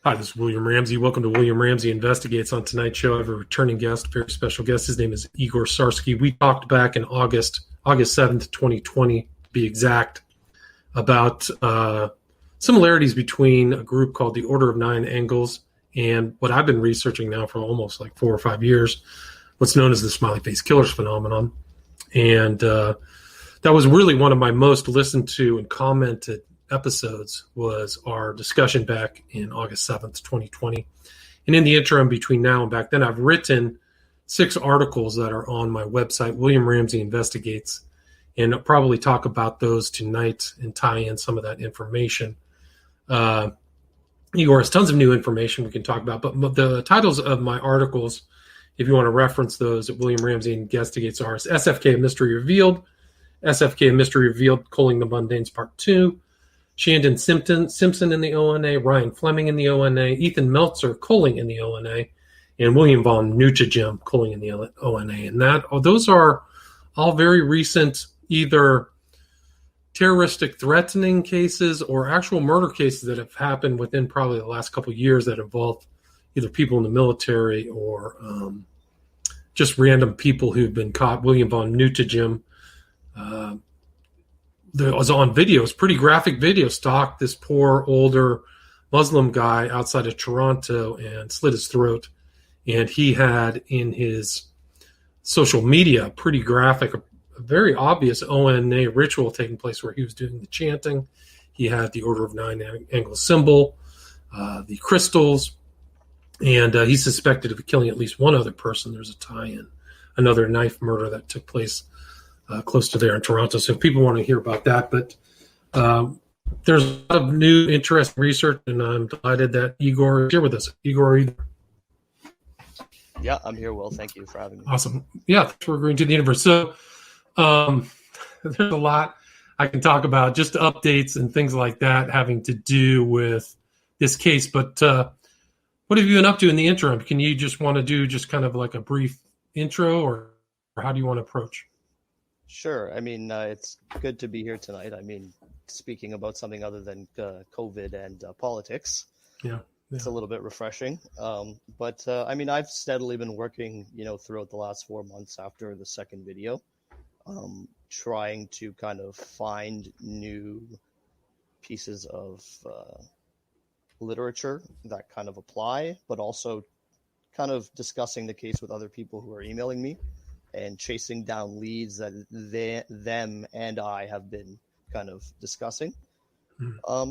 Hi, this is William Ramsey. Welcome to William Ramsey Investigates. On tonight's show, I have a returning guest, a very special guest. His name is Igor Sarsky. We talked back in August 7th, 2020, to be exact, about similarities between a group called the Order of Nine Angles and what I've been researching now for almost like 4 or 5 years, what's known as the Smiley Face Killers phenomenon. And that was really one of my most listened to and commented episodes was our discussion back in August 7th, 2020. And in the interim between now and back then, I've written 6 articles that are on my website, William Ramsey Investigates, and I'll probably talk about those tonight and tie in some of that information. Igor has tons of new information we can talk about, but the titles of my articles, if you want to reference those at William Ramsey Investigates, are SFK, Mystery Revealed, SFK, Mystery Revealed, Culling the Mundanes, Part 2, Shandon Simpson in the ONA, Ryan Fleming in the ONA, Ethan Meltzer culling in the ONA, and William von Neuchegem culling in the ONA. And those are all very recent, either terroristic threatening cases or actual murder cases that have happened within probably the last couple of years that involved either people in the military or just random people who've been caught. William von Neuchegem that was on video. It's pretty graphic video. Stalked this poor older Muslim guy outside of Toronto and slit his throat. And he had in his social media pretty graphic, a very obvious ONA ritual taking place where he was doing the chanting. He had the Order of Nine Angle symbol, the crystals, and he's suspected of killing at least one other person. There's a tie-in, another knife murder that took place close to there in Toronto. So if people want to hear about that, but there's a lot of new interesting research, and I'm delighted that Igor is here with us. Igor, are you there? Yeah, I'm here, Will. Thank you for having me. Awesome. Yeah, thanks for agreeing to the universe. So there's a lot I can talk about, just updates and things like that having to do with this case. But what have you been up to in the interim? Can you just want to do just kind of like a brief intro, or how do you want to approach? Sure. I mean, it's good to be here tonight. I mean, speaking about something other than COVID and politics. Yeah. It's a little bit refreshing. But I mean, I've steadily been working, throughout the last 4 months after the second video, trying to kind of find new pieces of literature that kind of apply, but also kind of discussing the case with other people who are emailing me and chasing down leads that them and I have been kind of discussing.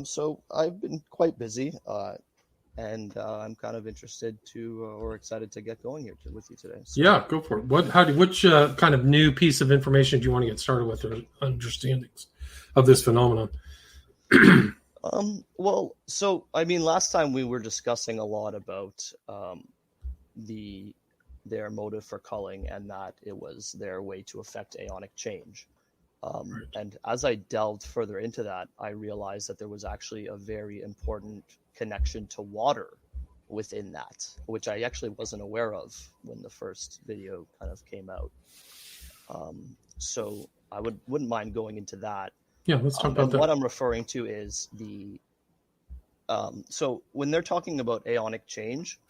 So I've been quite busy, and I'm kind of interested or excited to get going here with you today. So. Yeah, go for it. Which kind of new piece of information do you want to get started with, or understandings of this phenomenon? Well, so I mean, last time we were discussing a lot about their motive for culling, and that it was their way to affect aeonic change. Right. And as I delved further into that, I realized that there was actually a very important connection to water within that, which I actually wasn't aware of when the first video kind of came out. So I wouldn't mind going into that. Yeah, let's talk about that. What I'm referring to is so when they're talking about aeonic change,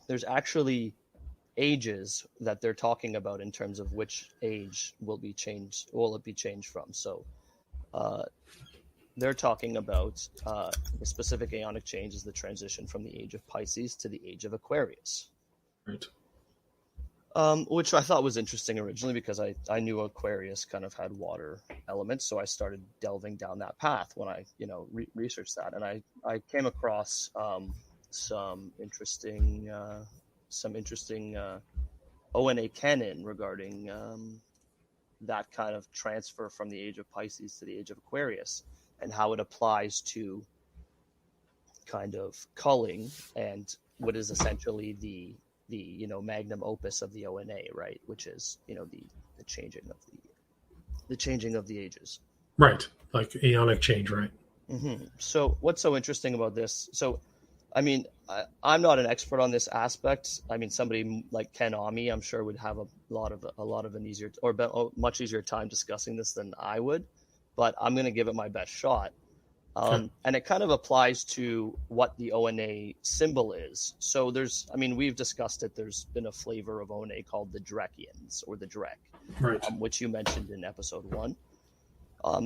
there's actually ages that they're talking about in terms of which age will it be changed from. So they're talking about the specific aeonic change is the transition from the age of Pisces to the age of Aquarius. Right. Which I thought was interesting originally because I knew Aquarius kind of had water elements, so I started delving down that path when I researched that, and I came across some interesting ONA canon regarding that kind of transfer from the age of Pisces to the age of Aquarius and how it applies to kind of culling and what is essentially the magnum opus of the ONA, right? Which is, the changing of the ages. Right. Like aeonic change, right? Mm-hmm. So what's so interesting about this? So, I mean, I'm not an expert on this aspect. I mean, somebody like Ken Ami, I'm sure, would have a lot of an easier much easier time discussing this than I would. But I'm going to give it my best shot. And it kind of applies to what the ONA symbol is. So we've discussed it. There's been a flavor of ONA called the Drekians or the Drek, Right. which you mentioned in episode 1.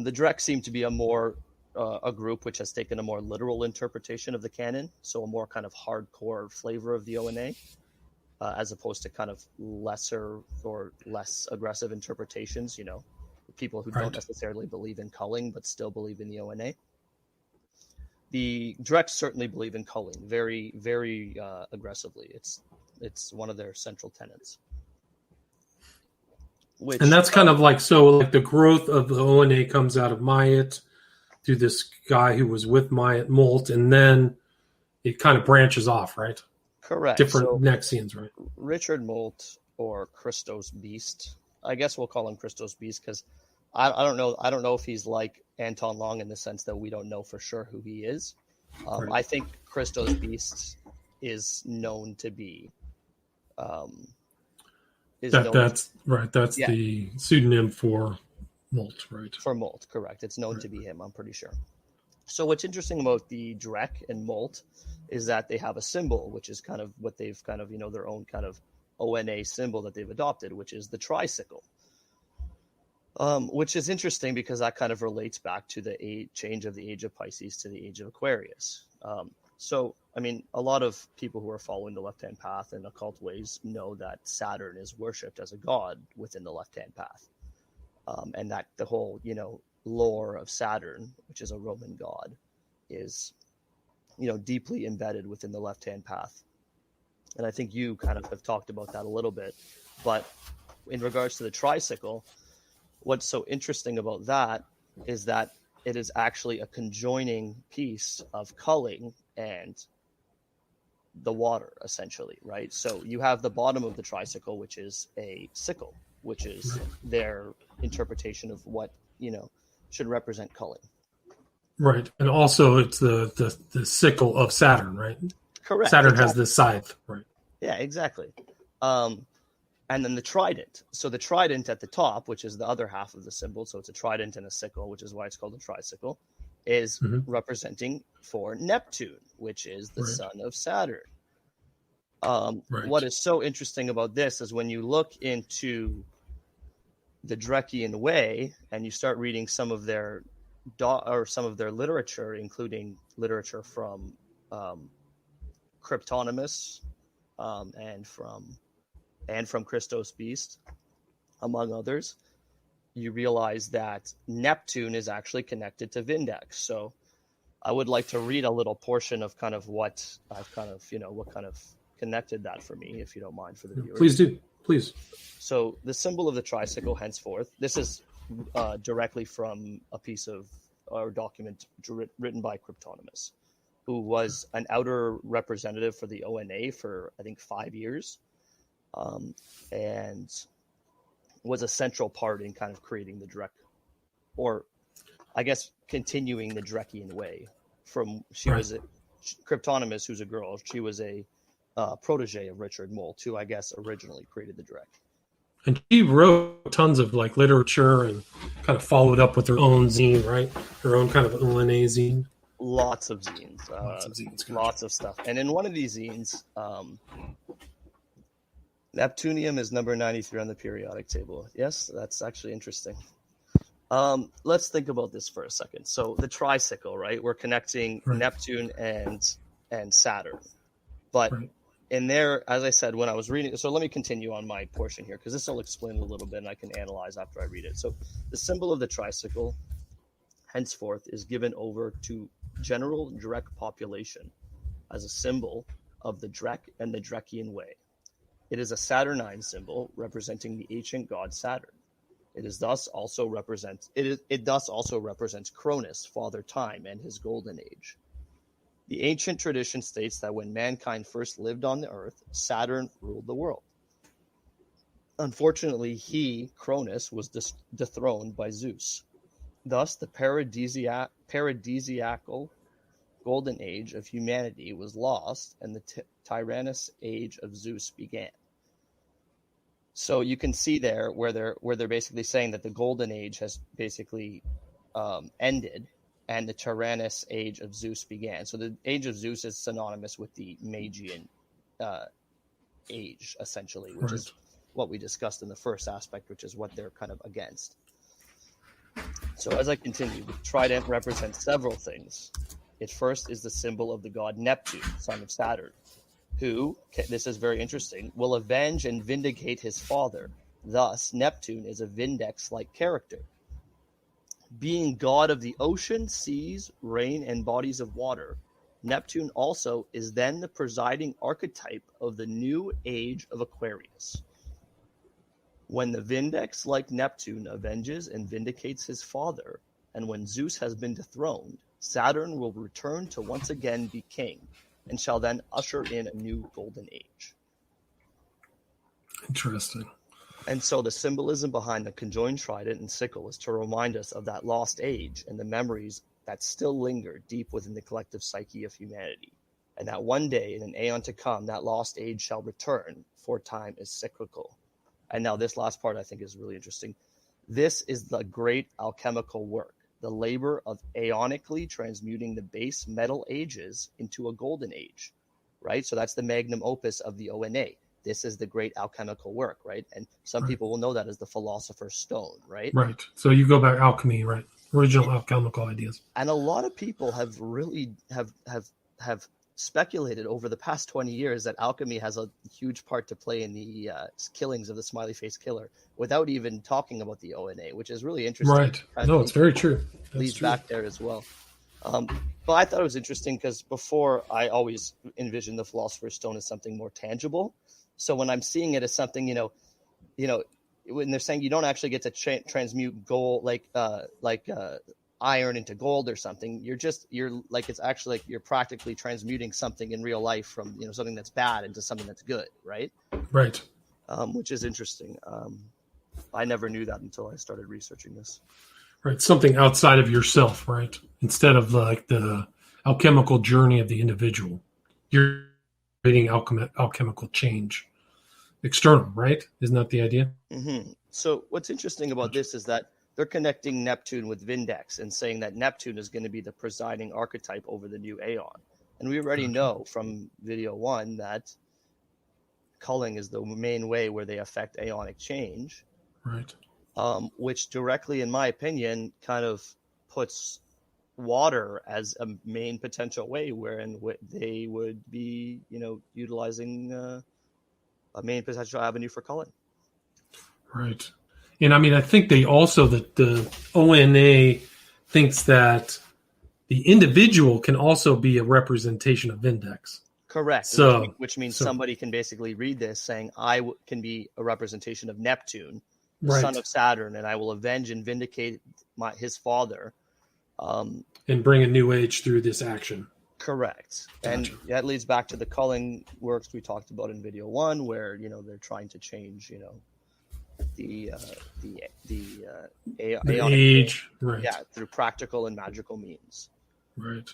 The Drek seem to be a group which has taken a more literal interpretation of the canon, so a more kind of hardcore flavor of the ONA, as opposed to kind of lesser or less aggressive interpretations, people who don't necessarily believe in culling but still believe in the ONA. The Dreks certainly believe in culling very, very aggressively. It's one of their central tenets. And that's kind of like the growth of the ONA comes out of Myatt through this guy who was with Myatt, Molt, and then it kind of branches off, right? Correct. Different Nexians, right? Richard Molt, or Christos Beast. I guess we'll call him Christos Beast because I don't know. I don't know if he's like Anton Long in the sense that we don't know for sure who he is. I think Christos Beast is known to be. That's right. That's the pseudonym for Molt, right? For Molt, correct. It's known to be him, I'm pretty sure. So what's interesting about the Drek and Molt is that they have a symbol, which is kind of what they've kind of, their own kind of ONA symbol that they've adopted, which is the tricycle. Which is interesting because that kind of relates back to the change of the age of Pisces to the age of Aquarius. A lot of people who are following the left-hand path in occult ways know that Saturn is worshipped as a god within the left-hand path. And that the whole, lore of Saturn, which is a Roman god, is, deeply embedded within the left-hand path. And I think you kind of have talked about that a little bit. But in regards to the tricycle, what's so interesting about that is that it is actually a conjoining piece of culling and the water, essentially, right? So you have the bottom of the tricycle, which is a sickle, which is their interpretation of what, should represent culling. Right. And also it's the sickle of Saturn, right? Correct. Saturn has the scythe, right? Yeah, exactly. And then the trident. So the trident at the top, which is the other half of the symbol, so it's a trident and a sickle, which is why it's called a tricycle, is representing for Neptune, which is the son of Saturn. What is so interesting about this is when you look into the Drekian way and you start reading some of their literature, including literature from Cryptonymus and from Christos Beast, among others, you realize that Neptune is actually connected to Vindex. So I would like to read a little portion of kind of what I've kind of, what kind of connected that for me, if you don't mind, for the viewers. Please do. Please. So the symbol of the tricycle, henceforth, this is directly from a piece of or document written by Cryptonymus, who was an outer representative for the ONA for, I think, 5 years. And was a central part in kind of creating the Drek, or I guess continuing the Drekian way. Was Cryptonymus, who's a girl. She was a protege of Richard Molt, who I guess originally created the Drek. And she wrote tons of literature and kind of followed up with her own zine, right? Her own kind of ONA zine. Lots of zines. Lots of stuff. And in one of these zines, Neptunium is number 93 on the periodic table. Yes, that's actually interesting. Let's think about this for a second. So the tricycle, right? We're connecting Neptune and Saturn. But in there, as I said, when I was reading, so let me continue on my portion here, because this will explain a little bit and I can analyze after I read it. So the symbol of the tricycle, henceforth, is given over to general Drek population as a symbol of the Drek and the Drekian way. It is a Saturnine symbol representing the ancient god Saturn. It thus also represents Cronus, Father Time, and his golden age. The ancient tradition states that when mankind first lived on the earth, Saturn ruled the world. Unfortunately, he, Cronus, was dethroned by Zeus. Thus, the paradisiacal golden age of humanity was lost, and the tyrannous age of Zeus began. So you can see there where they're basically saying that the golden age has basically ended, and the Tyrannus age of Zeus began. So the age of Zeus is synonymous with the Magian age, essentially, which is what we discussed in the first aspect, which is what they're kind of against. So as I continue, the trident represents several things. It first is the symbol of the god Neptune, son of Saturn, who, this is very interesting, will avenge and vindicate his father. Thus, Neptune is a Vindex-like character. Being god of the ocean, seas, rain, and bodies of water, Neptune also is then the presiding archetype of the new age of Aquarius. When the Vindex, like Neptune, avenges and vindicates his father, and when Zeus has been dethroned, Saturn will return to once again be king, and shall then usher in a new golden age. Interesting. And so the symbolism behind the conjoined trident and sickle is to remind us of that lost age and the memories that still linger deep within the collective psyche of humanity. And that one day, in an aeon to come, that lost age shall return, for time is cyclical. And now this last part I think is really interesting. This is the great alchemical work, the labor of aeonically transmuting the base metal ages into a golden age, right? So that's the magnum opus of the ONA. This is the great alchemical work, right? And some people will know that as the philosopher's stone, right? Right. So you go back alchemy, right? Original alchemical ideas. And a lot of people have really have speculated over the past 20 years that alchemy has a huge part to play in the killings of the Smiley Face Killer without even talking about the ONA, which is really interesting. Right. No, it's very true. Leads back there as well. But I thought it was interesting because before I always envisioned the Philosopher's Stone as something more tangible. So when I'm seeing it as something, when they're saying you don't actually get to transmute gold like iron into gold or something, you're like, it's actually like you're practically transmuting something in real life from something that's bad into something that's good, right? Right. Which is interesting. I never knew that until I started researching this. Right, something outside of yourself, right? Instead of like the alchemical journey of the individual, you're creating alchemical change, external, right? Isn't that the idea? Mm-hmm. So what's interesting about this is that they're connecting Neptune with Vindex and saying that Neptune is going to be the presiding archetype over the new aeon. And we already know from video 1 that culling is the main way where they affect aeonic change. Right. Which directly, in my opinion, kind of puts water as a main potential way wherein they would be, utilizing a main potential avenue for culling. Right. And I mean, I think they also, the ONA thinks that the individual can also be a representation of Vindex. Correct. So, which means somebody can basically read this saying, I can be a representation of Neptune, the son of Saturn, and I will avenge and vindicate his father. And bring a new age through this action. Correct. Gotcha. And that leads back to the culling works we talked about in video 1, where, they're trying to change, the age, right? Yeah, through practical and magical means. Right.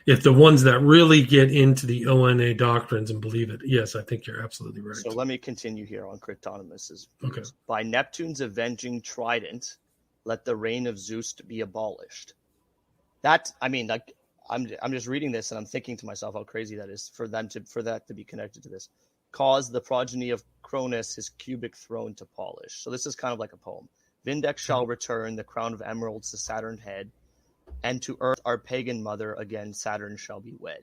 If the ones that really get into the ONA doctrines and believe it, yes, I think you're absolutely right. So let me continue here on Cryptonimus's views. Okay. By Neptune's avenging trident, let the reign of Zeus be abolished. That, I mean, like, I'm just reading this and I'm thinking to myself how crazy that is for that to be connected to this. Cause the progeny of Cronus his cubic throne to polish. So this is kind of like a poem. Vindex shall return, the crown of emeralds to Saturn's head, and to earth our pagan mother again Saturn shall be wed.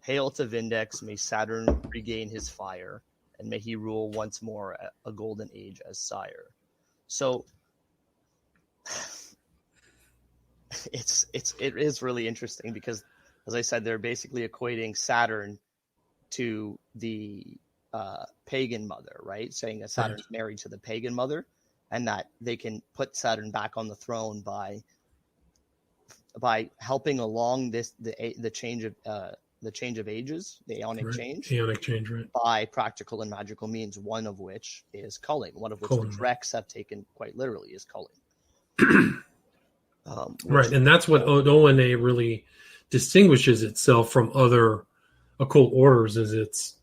Hail to Vindex, may Saturn regain his fire, and may he rule once more a golden age as sire. So it is really interesting because, as I said, they're basically equating Saturn to the pagan mother, right? Saying that Saturn's married to the pagan mother, and that they can put Saturn back on the throne by helping along the change of ages, the aeonic change. Aeonic change, right? By practical and magical means, one of which is culling, one of which the Drex have taken quite literally is culling. Right, and that's what ONA really distinguishes itself from other occult orders is its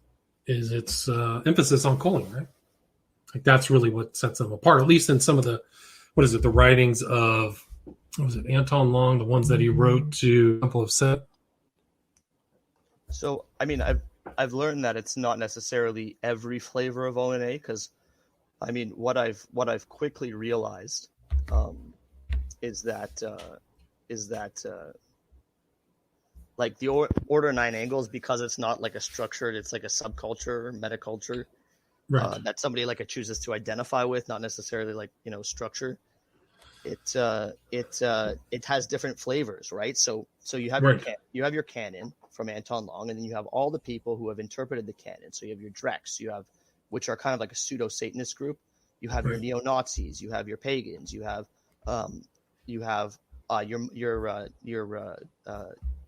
emphasis on culling, right? Like that's really what sets them apart, at least in some of the writings of Was it Anton Long, the ones that he wrote to Temple of Set? So, I mean, I've learned that it's not necessarily every flavor of ONA, because, I mean, what I've quickly realized is that like the Order Nine Angles, because it's not like a structured, it's like a subculture, metaculture, Right. that somebody like chooses to identify with, not necessarily like, structure. It has different flavors, right? So you have Right. your canon from Anton Long, and then you have all the people who have interpreted the canon. So you have your Drex, which are kind of like a pseudo Satanist group. You have your neo Nazis, you have your pagans, you have your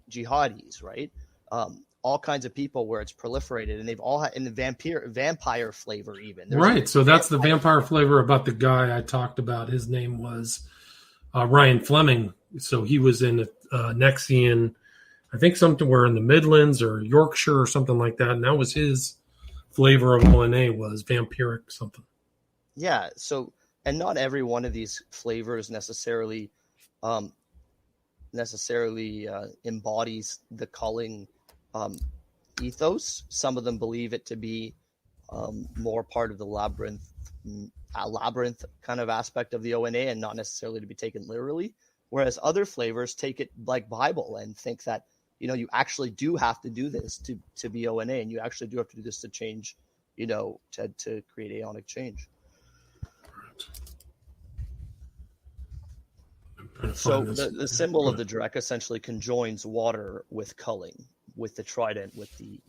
jihadis, right? All kinds of people where it's proliferated, and they've all had in the vampire flavor even. Right. So that's the vampire flavor about the guy I talked about. His name was Ryan Fleming. So he was in Nexian, I think somewhere in the Midlands or Yorkshire or something like that. And that was his flavor of ONA, was vampiric something. Yeah. So, and not every one of these flavors necessarily embodies the culling ethos. Some of them believe it to be more part of the labyrinth kind of aspect of the ONA, and not necessarily to be taken literally. Whereas other flavors take it like Bible and think that, you actually do have to do this to be ONA, and you actually do have to do this to change, to create aeonic change. So the symbol of the Drek essentially conjoins water with culling, with the trident, with the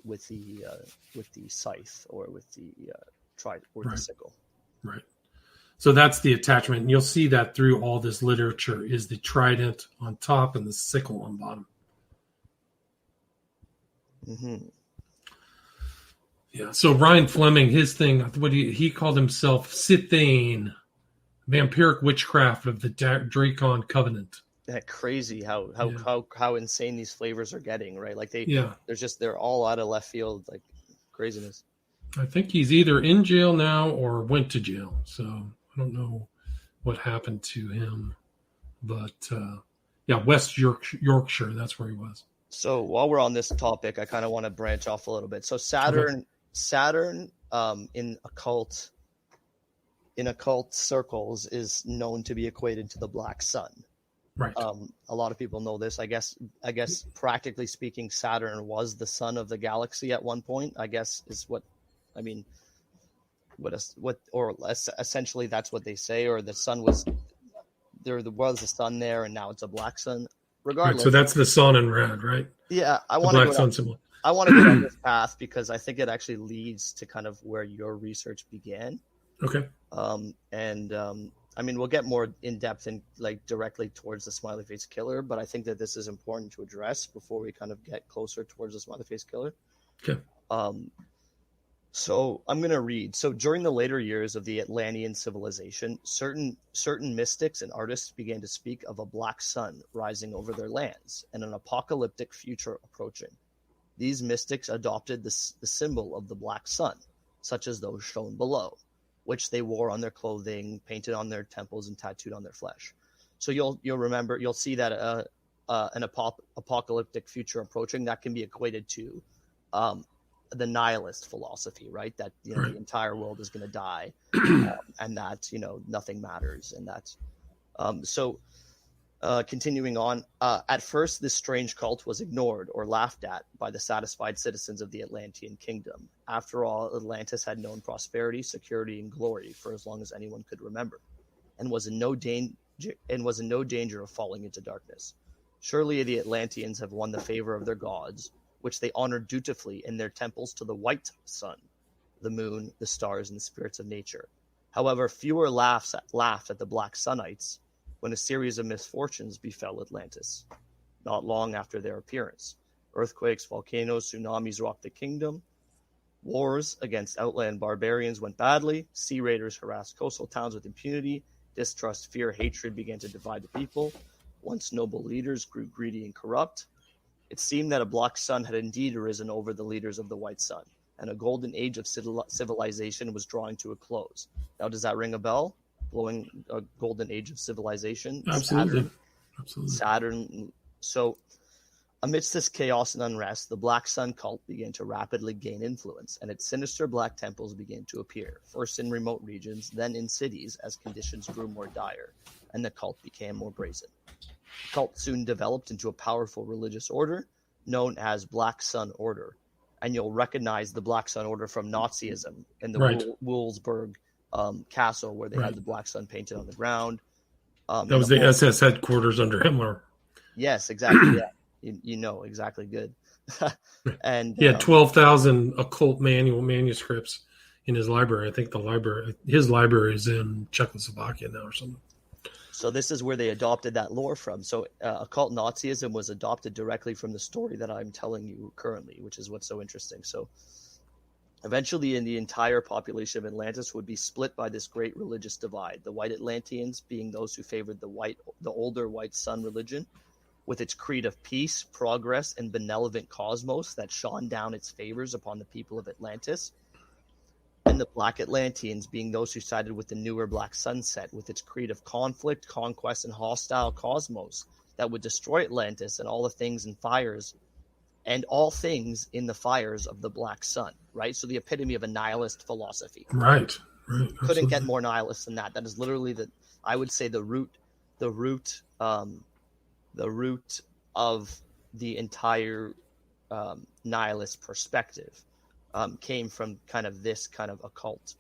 scythe, or with the trident, or the sickle. Right. So that's the attachment, and you'll see that through all this literature is the trident on top and the sickle on bottom. Mm-hmm. Yeah. So Ryan Fleming, his thing, what he called himself Sithane, vampiric witchcraft of the Dracon Covenant. That crazy how insane these flavors are getting, right? Like they're all out of left field, like craziness. I think he's either in jail now or went to jail. So I don't know what happened to him, but West Yorkshire, that's where he was. So while we're on this topic, I kind of want to branch off a little bit. So Saturn, in occult circles is known to be equated to the black sun. Right. A lot of people know this. I guess practically speaking, Saturn was the sun of the galaxy at one point, I guess is what, I mean, essentially that's what they say, or the sun was, there was a sun there and now it's a black sun. Regardless. Right, so that's the sun in red, right? Yeah. I want to go down this path because I think it actually leads to kind of where your research began. Okay. I mean, we'll get more in depth and like directly towards the Smiley Face Killer, but I think that this is important to address before we kind of get closer towards the Smiley Face Killer. Okay. So I'm going to read. So during the later years of the Atlantean civilization, certain mystics and artists began to speak of a black sun rising over their lands and an apocalyptic future approaching. These mystics adopted the symbol of the black sun, such as those shown below, which they wore on their clothing, painted on their temples, and tattooed on their flesh. So you'll see that an apocalyptic future approaching, that can be equated to the nihilist philosophy, right? That the entire world is going to die, and that nothing matters, and that's continuing on. At first, this strange cult was ignored or laughed at by the satisfied citizens of the Atlantean kingdom. After all, Atlantis had known prosperity, security, and glory for as long as anyone could remember, and was in no danger of falling into darkness. Surely the Atlanteans have won the favor of their gods, which they honored dutifully in their temples to the white sun, the moon, the stars, and the spirits of nature. However, fewer laughed at the black sunites when a series of misfortunes befell Atlantis. Not long after their appearance, earthquakes, volcanoes, tsunamis rocked the kingdom. Wars against outland barbarians went badly. Sea raiders harassed coastal towns with impunity. Distrust, fear, hatred began to divide the people. Once noble leaders grew greedy and corrupt. It seemed that a black sun had indeed arisen over the leaders of the white sun, and a golden age of civilization was drawing to a close. Now, does that ring a bell? blowing a golden age of civilization. Absolutely. Absolutely. Saturn. So amidst this chaos and unrest, the Black Sun cult began to rapidly gain influence, and its sinister black temples began to appear, first in remote regions, then in cities as conditions grew more dire, and the cult became more brazen. The cult soon developed into a powerful religious order known as Black Sun Order, and you'll recognize the Black Sun Order from Nazism in the Wolfsburg castle, where they had the Black Sun painted on the ground. That was the SS headquarters under Himmler. Yes, exactly. Yeah. You know exactly good. And he had 12,000 occult manuscripts in his library. I think his library is in Czechoslovakia now or something. So this is where they adopted that lore from. So occult Nazism was adopted directly from the story that I'm telling you currently, which is what's so interesting. So eventually, the entire population of Atlantis would be split by this great religious divide. The white Atlanteans being those who favored the older white sun religion, with its creed of peace, progress, and benevolent cosmos that shone down its favors upon the people of Atlantis. And the Black Atlanteans being those who sided with the newer Black Sunset, with its creed of conflict, conquest, and hostile cosmos that would destroy Atlantis and all the things in fires, and all things in the fires of the Black Sun, right? So the epitome of a nihilist philosophy. Right. Couldn't get more nihilist than that. That is literally I would say the root of the entire nihilist perspective came from kind of this kind of occult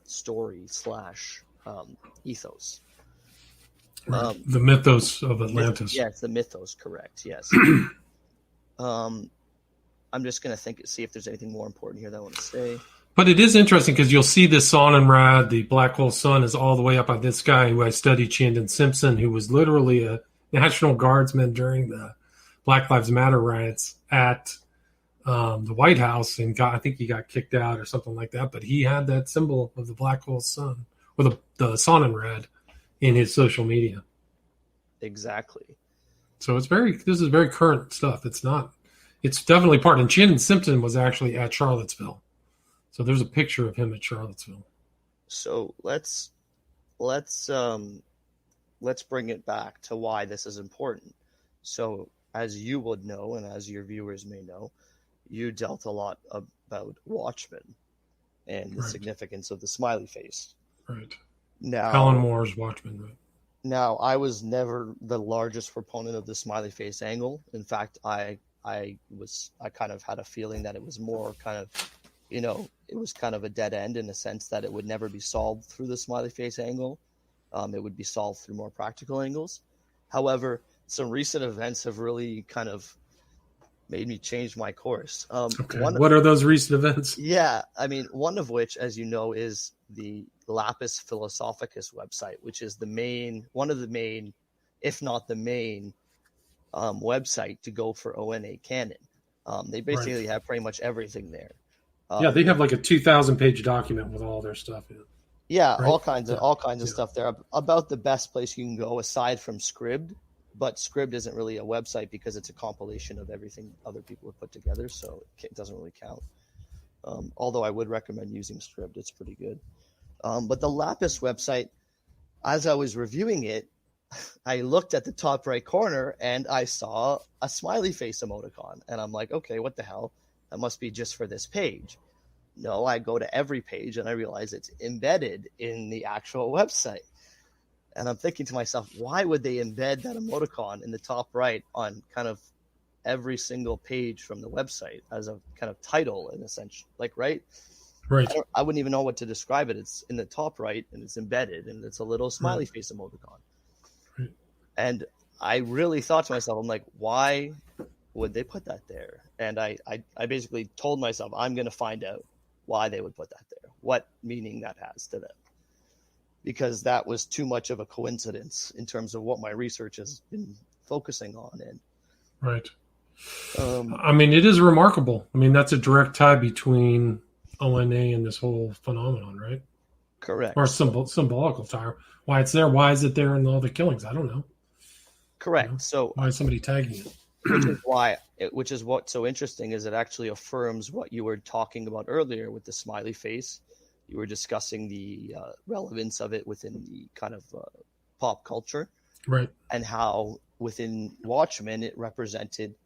story / ethos. The mythos of Atlantis. Yes, the mythos, correct, yes. I'm just going to see if there's anything more important here that I want to say. But it is interesting because you'll see this Sonnenrad, the black hole sun, is all the way up on this guy who I studied, Chandon Simpson, who was literally a National Guardsman during the Black Lives Matter riots at the White House, and I think he got kicked out or something like that. But he had that symbol of the black hole sun, or the Sonnenrad, in his social media. Exactly. So this is very current stuff. It's definitely part. And Chandon Simpson was actually at Charlottesville. So there's a picture of him at Charlottesville. So let's bring it back to why this is important. So as you would know, and as your viewers may know, you dealt a lot about Watchmen and the significance of the smiley face. Right. Now, Alan Moore's Watchmen. Right. Now, I was never the largest proponent of the smiley face angle. In fact, I kind of had a feeling that it was more kind of, it was kind of a dead end in the sense that it would never be solved through the smiley face angle. It would be solved through more practical angles. However, some recent events have really kind of made me change my course. Okay. What are those recent events? Yeah, I mean, one of which, as you know, is the Lapis Philosophicus website, which is one of the main, if not the main, website to go for ONA canon. They basically have pretty much everything there. They have like a 2,000-page document with all their stuff in it. Yeah, right? all kinds of stuff there. About the best place you can go aside from Scribd, but Scribd isn't really a website because it's a compilation of everything other people have put together, so it doesn't really count. Although I would recommend using Scribd, it's pretty good. But the Lapis website, as I was reviewing it, I looked at the top right corner and I saw a smiley face emoticon, and I'm like, okay, what the hell? That must be just for this page. No, I go to every page and I realize it's embedded in the actual website. And I'm thinking to myself, why would they embed that emoticon in the top right on kind of every single page from the website as a kind of title in a sense? Right? I wouldn't even know what to describe it. It's in the top right and it's embedded and it's a little smiley face emoticon. Right. And I really thought to myself, I'm like, why would they put that there? And I basically told myself, I'm going to find out why they would put that there, what meaning that has to them. Because that was too much of a coincidence in terms of what my research has been focusing on. Right. I mean, it is remarkable. I mean, that's a direct tie between ONA and this whole phenomenon, right? Correct. Or symbolical tie. Why it's there? Why is it there in all the killings? I don't know. Correct. So why is somebody tagging it? Which is what's so interesting is it actually affirms what you were talking about earlier with the smiley face. you were discussing the relevance of it within the kind of pop culture, right? And how within Watchmen it represented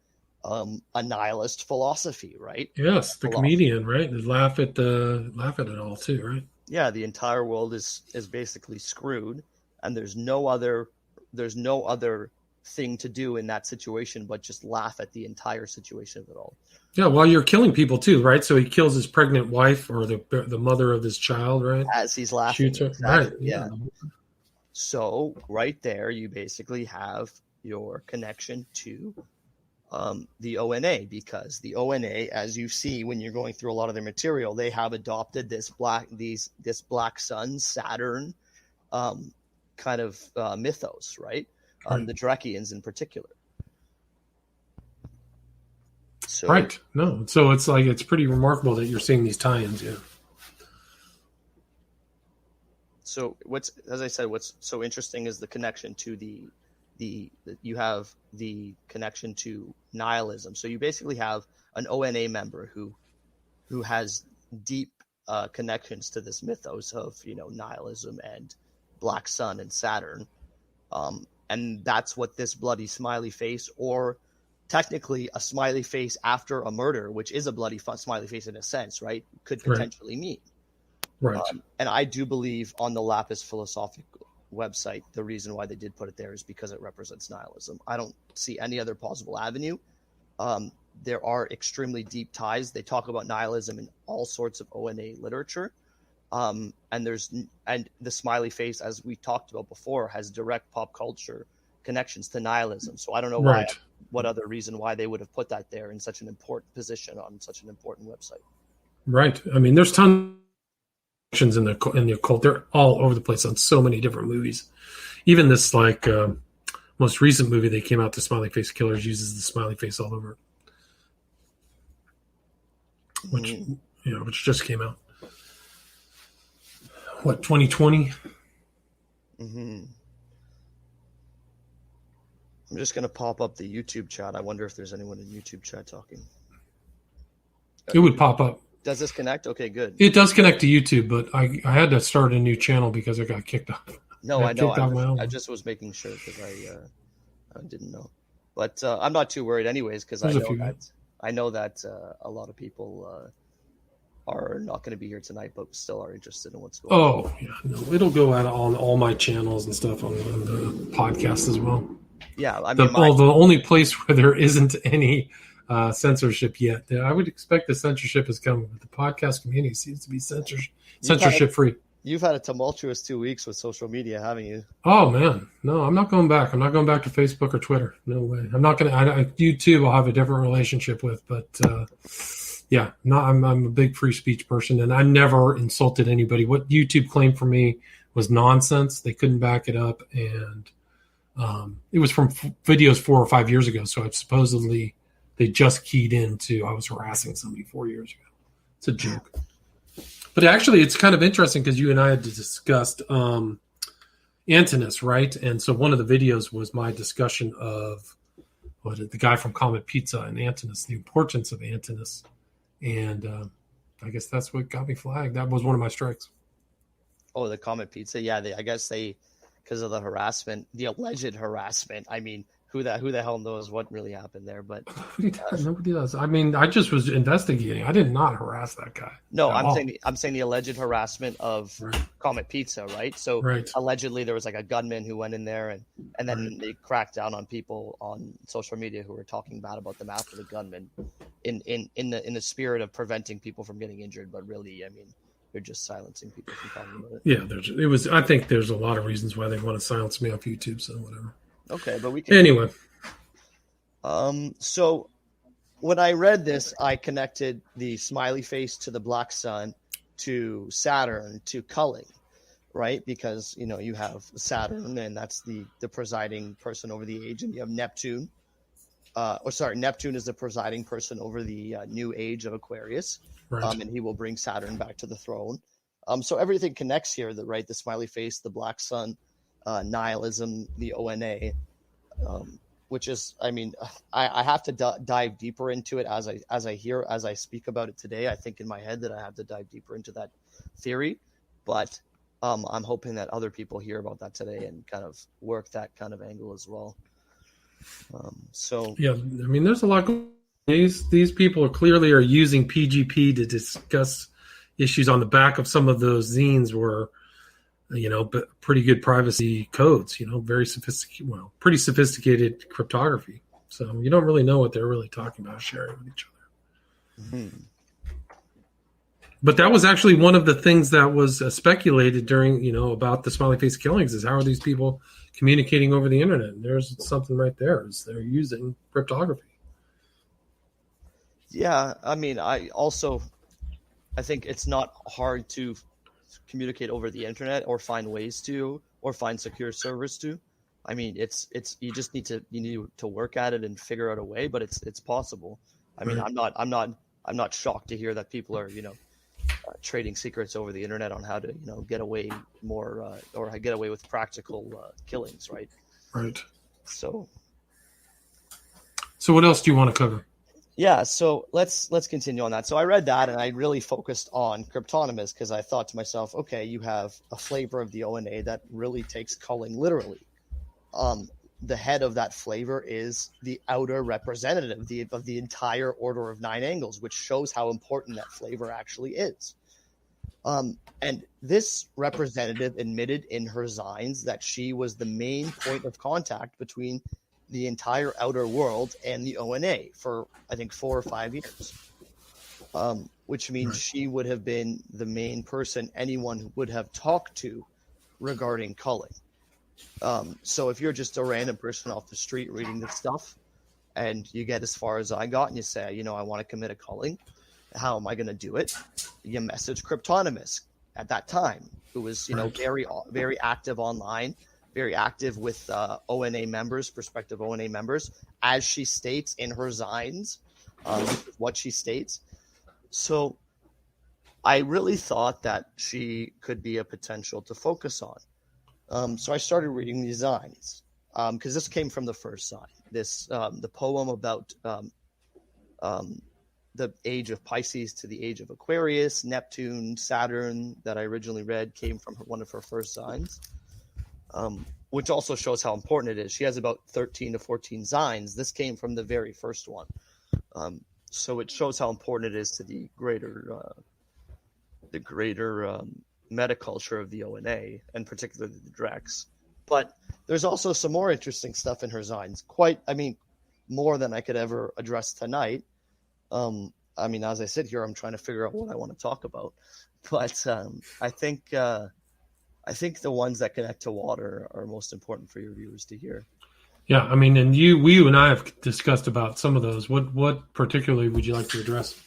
a nihilist philosophy, right? Yes, the comedian, right? They laugh at it all too, right? Yeah, the entire world is basically screwed, and there's no other thing to do in that situation but just laugh at the entire situation of it all. Yeah, while you're killing people too, right? So he kills his pregnant wife or the mother of his child, right? As he's laughing. Shoots her. Exactly, Right. yeah. So right there, you basically have your connection to the ONA, because the ONA, as you see when you're going through a lot of their material, they have adopted this black sun, Saturn kind of mythos, right? The Drekians in particular. So, right. No. So it's pretty remarkable that you're seeing these tie-ins. Yeah. So what's so interesting is the connection to you have the connection to nihilism. So you basically have an ONA member who has deep connections to this mythos of, nihilism and black sun and Saturn. And that's what this bloody smiley face, or technically a smiley face after a murder, which is a bloody smiley face in a sense, right, could potentially mean. Right. And I do believe on the Lapis Philosophical website, the reason why they did put it there is because it represents nihilism. I don't see any other plausible avenue. There are extremely deep ties. They talk about nihilism in all sorts of ONA literature. And the smiley face, as we talked about before, has direct pop culture connections to nihilism. So I don't know what other reason why they would have put that there in such an important position on such an important website. Right. I mean, there's tons of in the occult. They're all over the place on so many different movies. Even this most recent movie they came out, the Smiley Face Killers, uses the smiley face all over it, which just came out. What, 2020? Mm-hmm. I'm just going to pop up the YouTube chat. I wonder if there's anyone in YouTube chat talking. It would pop up. Does this connect? Okay, good. It does connect to YouTube, but I had to start a new channel because I got kicked off. No, I know. I just was making sure because I didn't know. But I'm not too worried anyways, because I know that a lot of people are not going to be here tonight, but still are interested in what's going on. Oh, yeah. No, it'll go out on all my channels and stuff on the podcast as well. Yeah, I mean, the only place where there isn't any censorship yet. I would expect the censorship is coming, but the podcast community seems to be censorship free. You've had a tumultuous 2 weeks with social media, haven't you? Oh man, no, I'm not going back. I'm not going back to Facebook or Twitter. No way. I'm not going to. YouTube, I'll have a different relationship with, but yeah, I'm a big free speech person, and I never insulted anybody. What YouTube claimed for me was nonsense. They couldn't back it up, and it was from videos 4 or 5 years ago. So supposedly they just keyed into I was harassing somebody 4 years ago. It's a joke. But actually, it's kind of interesting because you and I had discussed Antinous, right? And so one of the videos was my discussion of the guy from Comet Pizza and Antinous, the importance of Antinous. And I guess that's what got me flagged. That was one of my strikes. Oh, the Comet Pizza. Yeah, I guess because of the harassment, the alleged harassment. I mean, who the hell knows what really happened there? But nobody does. I mean, I just was investigating. I did not harass that guy. No, I'm saying the alleged harassment of Comet Pizza, right? So allegedly there was like a gunman who went in there and then they cracked down on people on social media who were talking bad about them after the gunman in the spirit of preventing people from getting injured, but really, I mean, they're just silencing people from talking about it. Yeah, I think there's a lot of reasons why they want to silence me off YouTube, so whatever. Okay, but we can. Anyway. So when I read this, I connected the smiley face to the black sun, to Saturn, to culling, right? Because, you have Saturn, and that's the presiding person over the age, and you have Neptune. Neptune is the presiding person over the new age of Aquarius, and he will bring Saturn back to the throne. So everything connects here, right? The smiley face, the black sun, nihilism, the ONA. which is, I mean, I have to dive deeper into it as I speak about it today. I think in my head that I have to dive deeper into that theory, but I'm hoping that other people hear about that today and kind of work that kind of angle as well. So yeah, I mean, there's a lot going on. These people clearly are using PGP to discuss issues on the back of some of those zines were, pretty good privacy codes, very pretty sophisticated cryptography. So you don't really know what they're really talking about sharing with each other. Mm-hmm. But that was actually one of the things that was speculated during, about the Smiley Face Killings is how are these people communicating over the internet? And there's something right there is they're using cryptography. Yeah, I mean, I think it's not hard to communicate over the internet or find ways to, or find secure servers to. I mean, it's you just need to work at it and figure out a way, but it's possible. I mean, Right. I'm not shocked to hear that people are, trading secrets over the internet on how to, get away more or get away with practical killings, right? Right. So what else do you want to cover? yeah, so let's continue on that. So I read that and I really focused on cryptonymous because I thought to myself, okay, you have a flavor of the ONA that really takes culling literally. The head of that flavor is the outer representative of the entire order of 9 angles, which shows how important that flavor actually is. And this representative admitted in her signs that she was the main point of contact between the entire outer world and the ONA for, I think, 4 or 5 years, which means she would have been the main person anyone would have talked to regarding culling. So if you're just a random person off the street reading this stuff and you get as far as I got and you say, I want to commit a culling, how am I going to do it? You message Cryptonymous at that time, who was, very, very active online, very active with ONA members, prospective ONA members, as she states in her signs, what she states. So I really thought that she could be a potential to focus on. So I started reading these signs because this came from the first sign. This the poem about the age of Pisces to the age of Aquarius, Neptune, Saturn that I originally read came from one of her first signs, which also shows how important it is. She has about 13 to 14 signs. This came from the very first one. So it shows how important it is to the greater metaculture of the ONA, and particularly the Drex. But there's also some more interesting stuff in her signs. More than I could ever address tonight. As I sit here, I'm trying to figure out what I want to talk about. But I think the ones that connect to water are most important for your viewers to hear. Yeah, and you and I have discussed about some of those. What particularly would you like to address?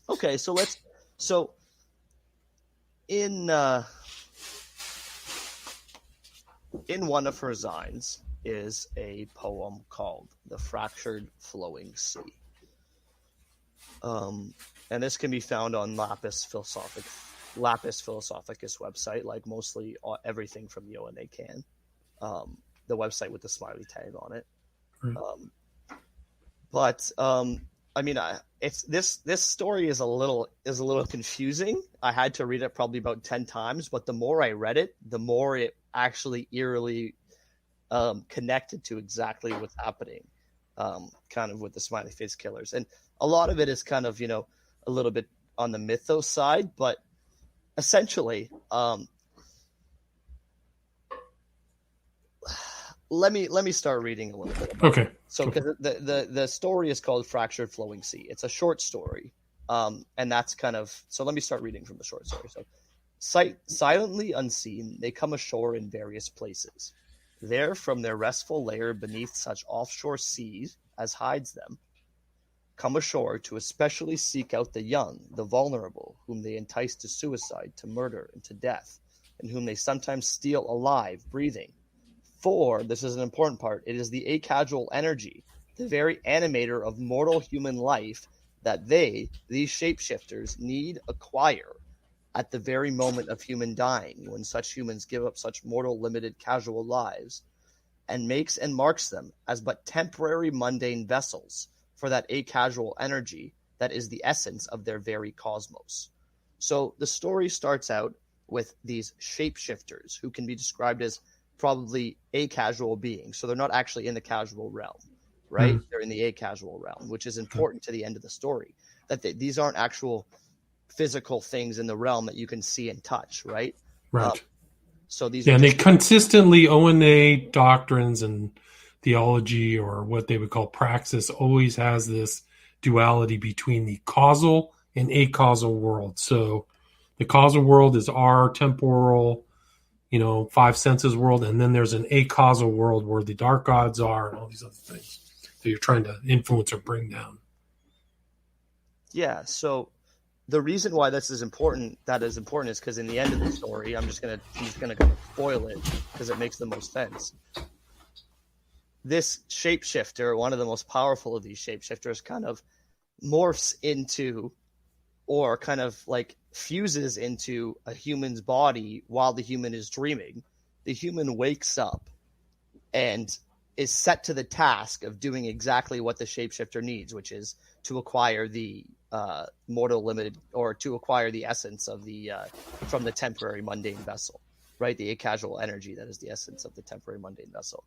Okay, in one of her signs is a poem called "The Fractured Flowing Sea," and this can be found on Lapis Philosophicus website, like mostly everything from the ONA can. The website with the smiley tag on it. Right. This story is a little confusing. I had to read it probably about 10 times, but the more I read it, the more it actually eerily connected to exactly what's happening, kind of with the Smiley Face Killers. And a lot of it is kind of, a little bit on the mythos side, but essentially, let me start reading a little bit. Okay. So because the story is called Fractured Flowing Sea. It's a short story. And that's kind of, so let me start reading from the short story. So silently unseen, they come ashore in various places. There, from their restful lair beneath such offshore seas as hides them, come ashore to especially seek out the young, the vulnerable, whom they entice to suicide, to murder, and to death, and whom they sometimes steal alive, breathing. For, this is an important part, it is the acasual energy, the very animator of mortal human life, that they, these shapeshifters, need acquire at the very moment of human dying, when such humans give up such mortal, limited, casual lives, and makes and marks them as but temporary mundane vessels for that acasual energy that is the essence of their very cosmos. So the story starts out with these shapeshifters who can be described as probably acasual beings. So they're not actually in the casual realm, right? They're in the acasual realm, which is important to the end of the story, that these aren't actual physical things in the realm that you can see and touch, right? Right. So these Yeah, are and they just, consistently ONA doctrines and theology, or what they would call praxis, always has this duality between the causal and acausal world. So the causal world is our temporal, five senses world, and then there's an acausal world where the dark gods are and all these other things that you're trying to influence or bring down. yeah. So the reason why that is important is because in the end of the story, he's gonna kind of spoil it because it makes the most sense. This shapeshifter, one of the most powerful of these shapeshifters, kind of morphs into, or kind of like fuses into, a human's body while the human is dreaming. The human wakes up and is set to the task of doing exactly what the shapeshifter needs, which is to acquire the mortal limited, or to acquire the essence of the from the temporary mundane vessel, right? The acasual energy that is the essence of the temporary mundane vessel.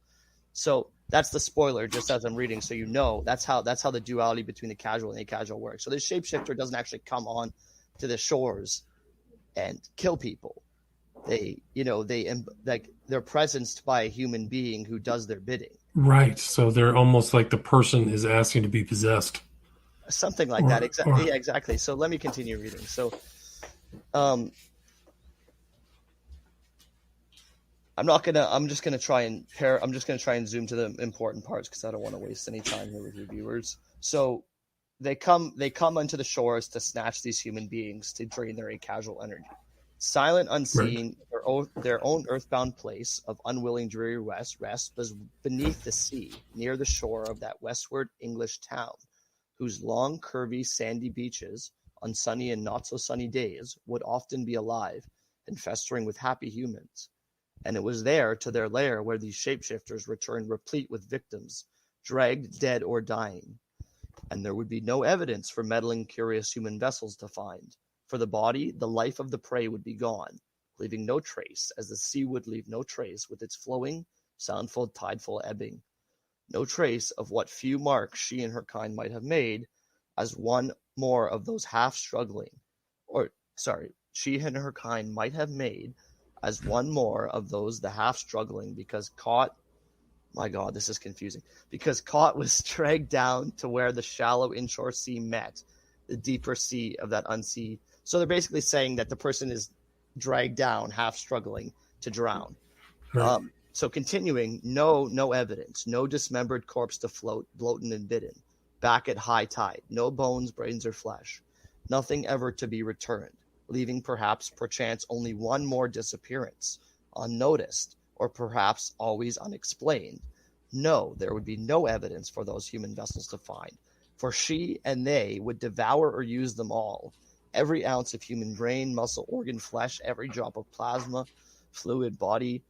So that's the spoiler, just as I'm reading, so that's how the duality between the casual and acasual works. So this shapeshifter doesn't actually come on to the shores and kill people. They're presenced by a human being who does their bidding. Right. So they're almost like the person is asking to be possessed. Something like that. Exactly. Yeah, exactly. So let me continue reading. So, I'm just gonna try and zoom to the important parts because I don't want to waste any time here with your viewers. So they come onto the shores to snatch these human beings to drain their casual energy. Silent, unseen, right. Their own earthbound place of unwilling dreary rest was beneath the sea, near the shore of that westward English town, whose long, curvy, sandy beaches, on sunny and not-so-sunny days, would often be alive and festering with happy humans. And it was there, to their lair, where these shapeshifters returned replete with victims, dragged dead or dying. And there would be no evidence for meddling, curious human vessels to find. For the body, the life of the prey would be gone, leaving no trace, as the sea would leave no trace with its flowing, soundful, tideful ebbing. No trace of what few marks she and her kind might have made, as one more of those she and her kind might have made, as one more of those the half-struggling, because caught, my God, this is confusing, because caught was dragged down to where the shallow inshore sea met, the deeper sea of that unsea. So they're basically saying that the person is dragged down, half-struggling, to drown. Right. So continuing, no evidence, no dismembered corpse to float, bloated and bitten, back at high tide, no bones, brains, or flesh, nothing ever to be returned, leaving perchance only one more disappearance, unnoticed, or perhaps always unexplained. No, there would be no evidence for those human vessels to find, for she and they would devour or use them all, every ounce of human brain, muscle, organ, flesh, every drop of plasma, fluid, body,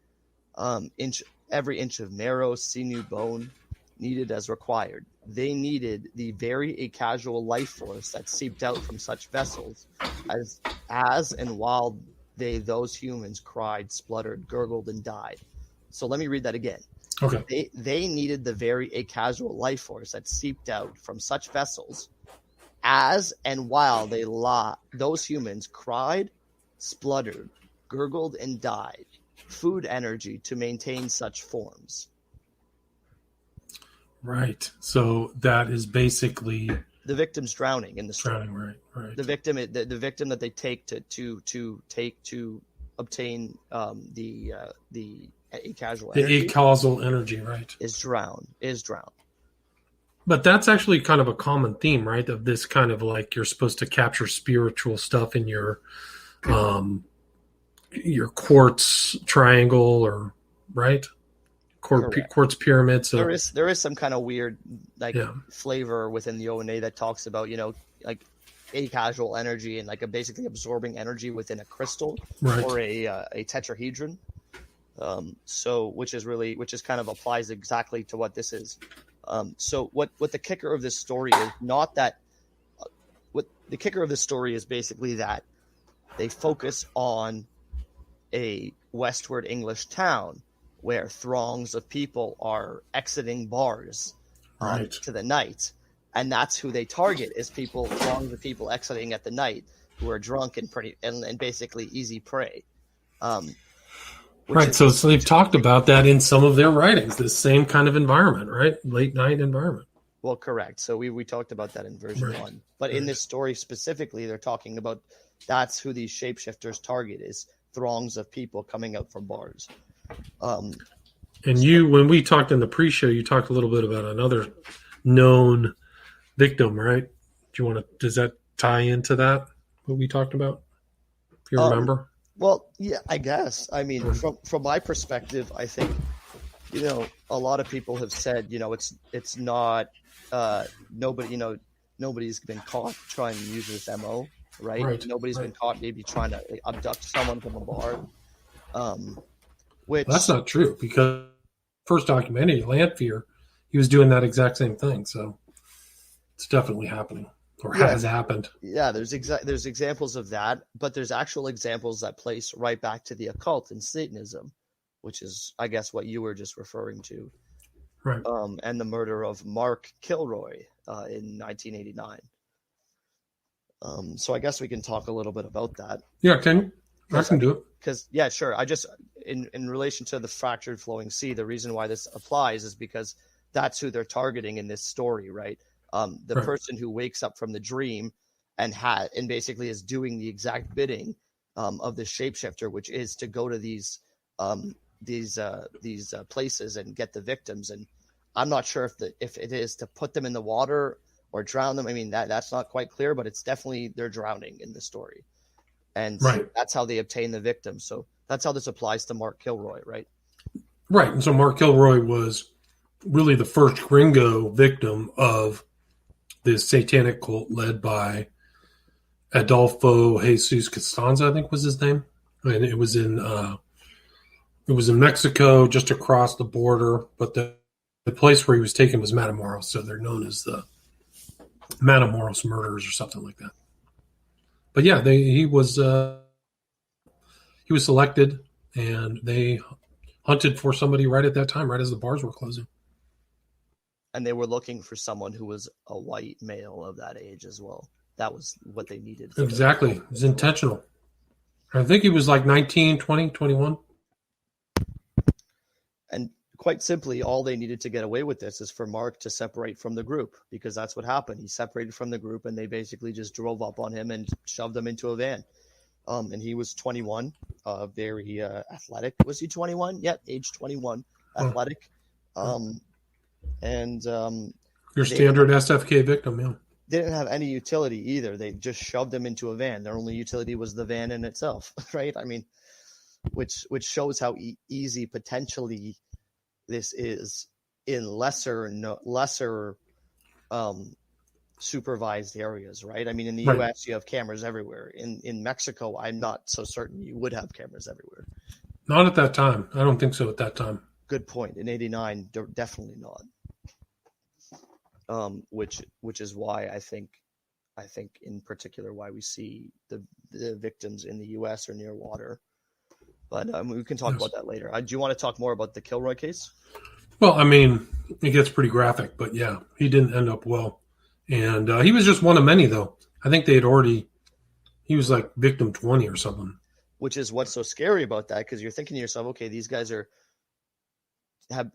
every inch of marrow, sinew, bone, needed as required. They needed the very acasual life force that seeped out from such vessels, as and while those humans cried, spluttered, gurgled, and died. So let me read that again. Okay. They needed the very acasual life force that seeped out from such vessels, as and while those humans cried, spluttered, gurgled, and died. Food energy to maintain such forms. Right. So that is basically the victim's drowning in the story. Drowning, right. The victim that they take to obtain the acausal energy. The acausal energy, right? Is drowned. But that's actually kind of a common theme, right? Of this kind of like you're supposed to capture spiritual stuff in your quartz triangle, or right? Quartz pyramid. So there is some kind of weird flavor within the ONA that talks about like acausal energy and like basically absorbing energy within a crystal, right, or a tetrahedron. Which is kind of applies exactly to what this is. So what the kicker of this story is not that. What the kicker of this story is basically that they focus on a westward English town where throngs of people are exiting bars to the night, and that's who they target is throngs of people exiting at the night who are drunk and basically easy prey. Right. So they've talked about that in some of their writings, this same kind of environment, right? Late night environment. Well, correct. So we talked about that in version 1. But in this story specifically, they're talking about that's who these shapeshifters target is throngs of people coming out from bars. And when we talked in the pre-show, you talked a little bit about another known victim, right? Does that tie into that, what we talked about? If you remember? Well, yeah, I guess. I mean, from my perspective, I think, a lot of people have said, it's not, nobody's been caught trying to use this MO, right? Nobody's been caught maybe trying to abduct someone from a bar. That's not true, because first documentary, Lanfear, he was doing that exact same thing. So it's definitely happening. Or has happened. Yeah, there's examples of that, but there's actual examples that place right back to the occult and Satanism, which is, I guess, what you were just referring to. Right. And the murder of Mark Kilroy in 1989. So I guess we can talk a little bit about that. Yeah, I can do it. Because, yeah, sure. I just, in relation to the fractured flowing sea, the reason why this applies is because that's who they're targeting in this story, right? The person who wakes up from the dream and basically is doing the exact bidding of the shapeshifter, which is to go to these places and get the victims. And I'm not sure if it is to put them in the water or drown them. I mean, that's not quite clear, but it's definitely they're drowning in the story, and that's how they obtain the victims. So that's how this applies to Mark Kilroy, right? Right. And so Mark Kilroy was really the first gringo victim of this satanic cult led by Adolfo Jesus Costanza, I think was his name. And it was in Mexico, just across the border. But the place where he was taken was Matamoros. So they're known as the Matamoros murders or something like that. But yeah, he was selected, and they hunted for somebody right at that time, right as the bars were closing. And they were looking for someone who was a white male of that age as well. That was what they needed. Exactly. It was intentional. I think he was like 19, 20, 21. And quite simply, all they needed to get away with this is for Mark to separate from the group, because that's what happened. He separated from the group, and they basically just drove up on him and shoved him into a van. And he was 21, very athletic. Was he 21? Yeah, age 21, athletic. Your standard SFK victim, yeah. They didn't have any utility either. They just shoved them into a van. Their only utility was the van in itself, right? I mean, which shows how easy potentially this is in lesser supervised areas, right? I mean, in the U.S., you have cameras everywhere. In Mexico, I'm not so certain you would have cameras everywhere. Not at that time. I don't think so at that time. Good point. In '89, definitely not. Which is why I think in particular why we see the victims in the U.S. are near water. But we can talk about that later. Do you want to talk more about the Kilroy case? Well, I mean, it gets pretty graphic, but yeah, he didn't end up well. And he was just one of many, though. I think he was like victim 20 or something. Which is what's so scary about that, because you're thinking to yourself, okay, these guys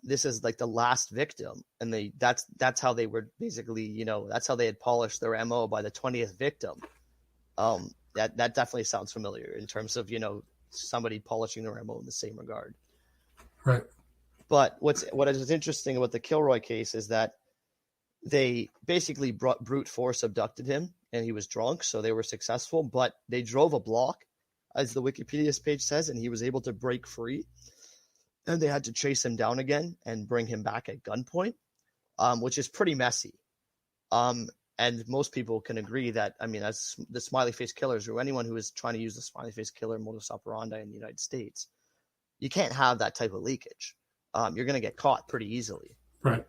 this is like the last victim, and that's how they were basically, that's how they had polished their MO by the 20th victim. That definitely sounds familiar in terms of, somebody polishing their MO in the same regard. Right. But what is interesting about the Kilroy case is that they basically brute force abducted him, and he was drunk, so they were successful, but they drove a block, as the Wikipedia page says, and he was able to break free. And they had to chase him down again and bring him back at gunpoint, which is pretty messy. And most people can agree that, I mean, as the Smiley Face Killers, or anyone who is trying to use the Smiley Face Killer modus operandi in the United States, you can't have that type of leakage. You're going to get caught pretty easily. Right.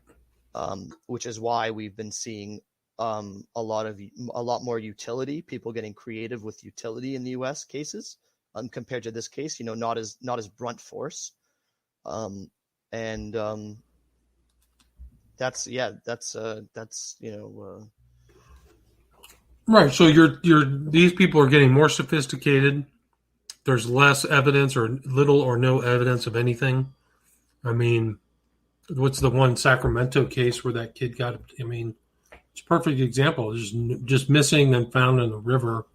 Which is why we've been seeing a lot more utility, people getting creative with utility in the U.S. cases compared to this case. Not as blunt force, that's Right. So these people are getting more sophisticated. There's less evidence or little or no evidence of anything. I mean, what's the one Sacramento case where that kid got? I mean, it's a perfect example. Just missing and found in the river.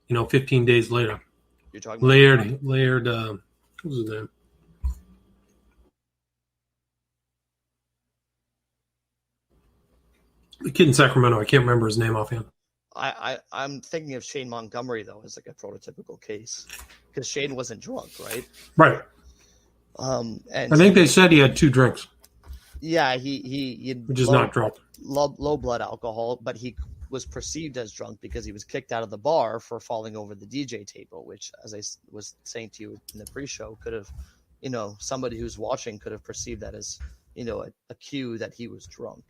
15 days later. You're talking Laird. What was his name? The kid in Sacramento. I can't remember his name offhand. I'm thinking of Shane Montgomery though as like a prototypical case because Shane wasn't drunk, right? Right. And I think they said he had 2 drinks. Yeah, he which is not drunk. Low blood alcohol, but he was perceived as drunk because he was kicked out of the bar for falling over the DJ table, which, as I was saying to you in the pre-show, could have, somebody who's watching could have perceived that as, a cue that he was drunk.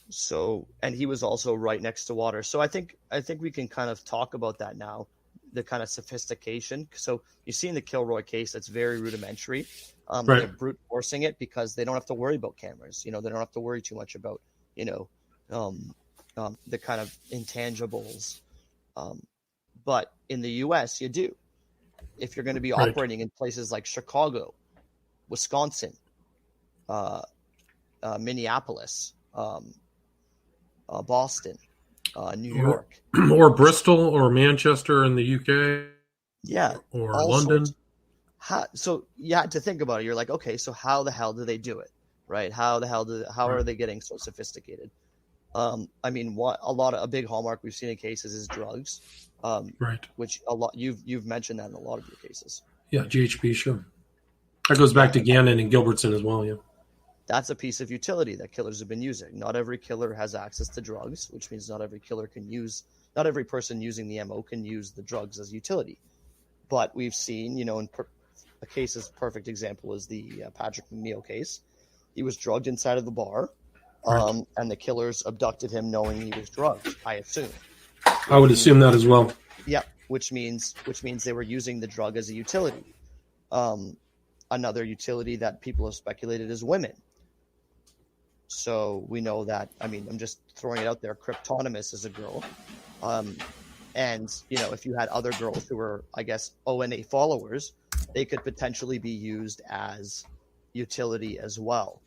So, and he was also right next to water. So I think we can kind of talk about that now, the kind of sophistication. So you see in the Kilroy case, that's very rudimentary. Right. They're brute forcing it because they don't have to worry about cameras. They don't have to worry too much about, the kind of intangibles. But in the U.S., you do. If you're going to be operating in places like Chicago, Wisconsin, Minneapolis, Boston, New York, or Bristol, or Manchester in the UK, or London. So you had to think about it. You're like, okay, so how the hell do they do it, right? How are they getting so sophisticated? I mean, a big hallmark we've seen in cases is drugs, which a lot you've mentioned that in a lot of your cases. Yeah, GHB, sure. That goes back to Gannon and Gilbertson as well. Yeah. That's a piece of utility that killers have been using. Not every killer has access to drugs, which means not every person using the MO can use the drugs as utility. But we've seen, a case's perfect example is the Patrick McNeil case. He was drugged inside of the bar, and the killers abducted him knowing he was drugged, I assume. I would assume that as well. Yeah, which means they were using the drug as a utility. Another utility that people have speculated is women. So we know that, I mean, I'm just throwing it out there, Cryptonimus is a girl. And, if you had other girls who were, I guess, ONA followers, they could potentially be used as utility as well.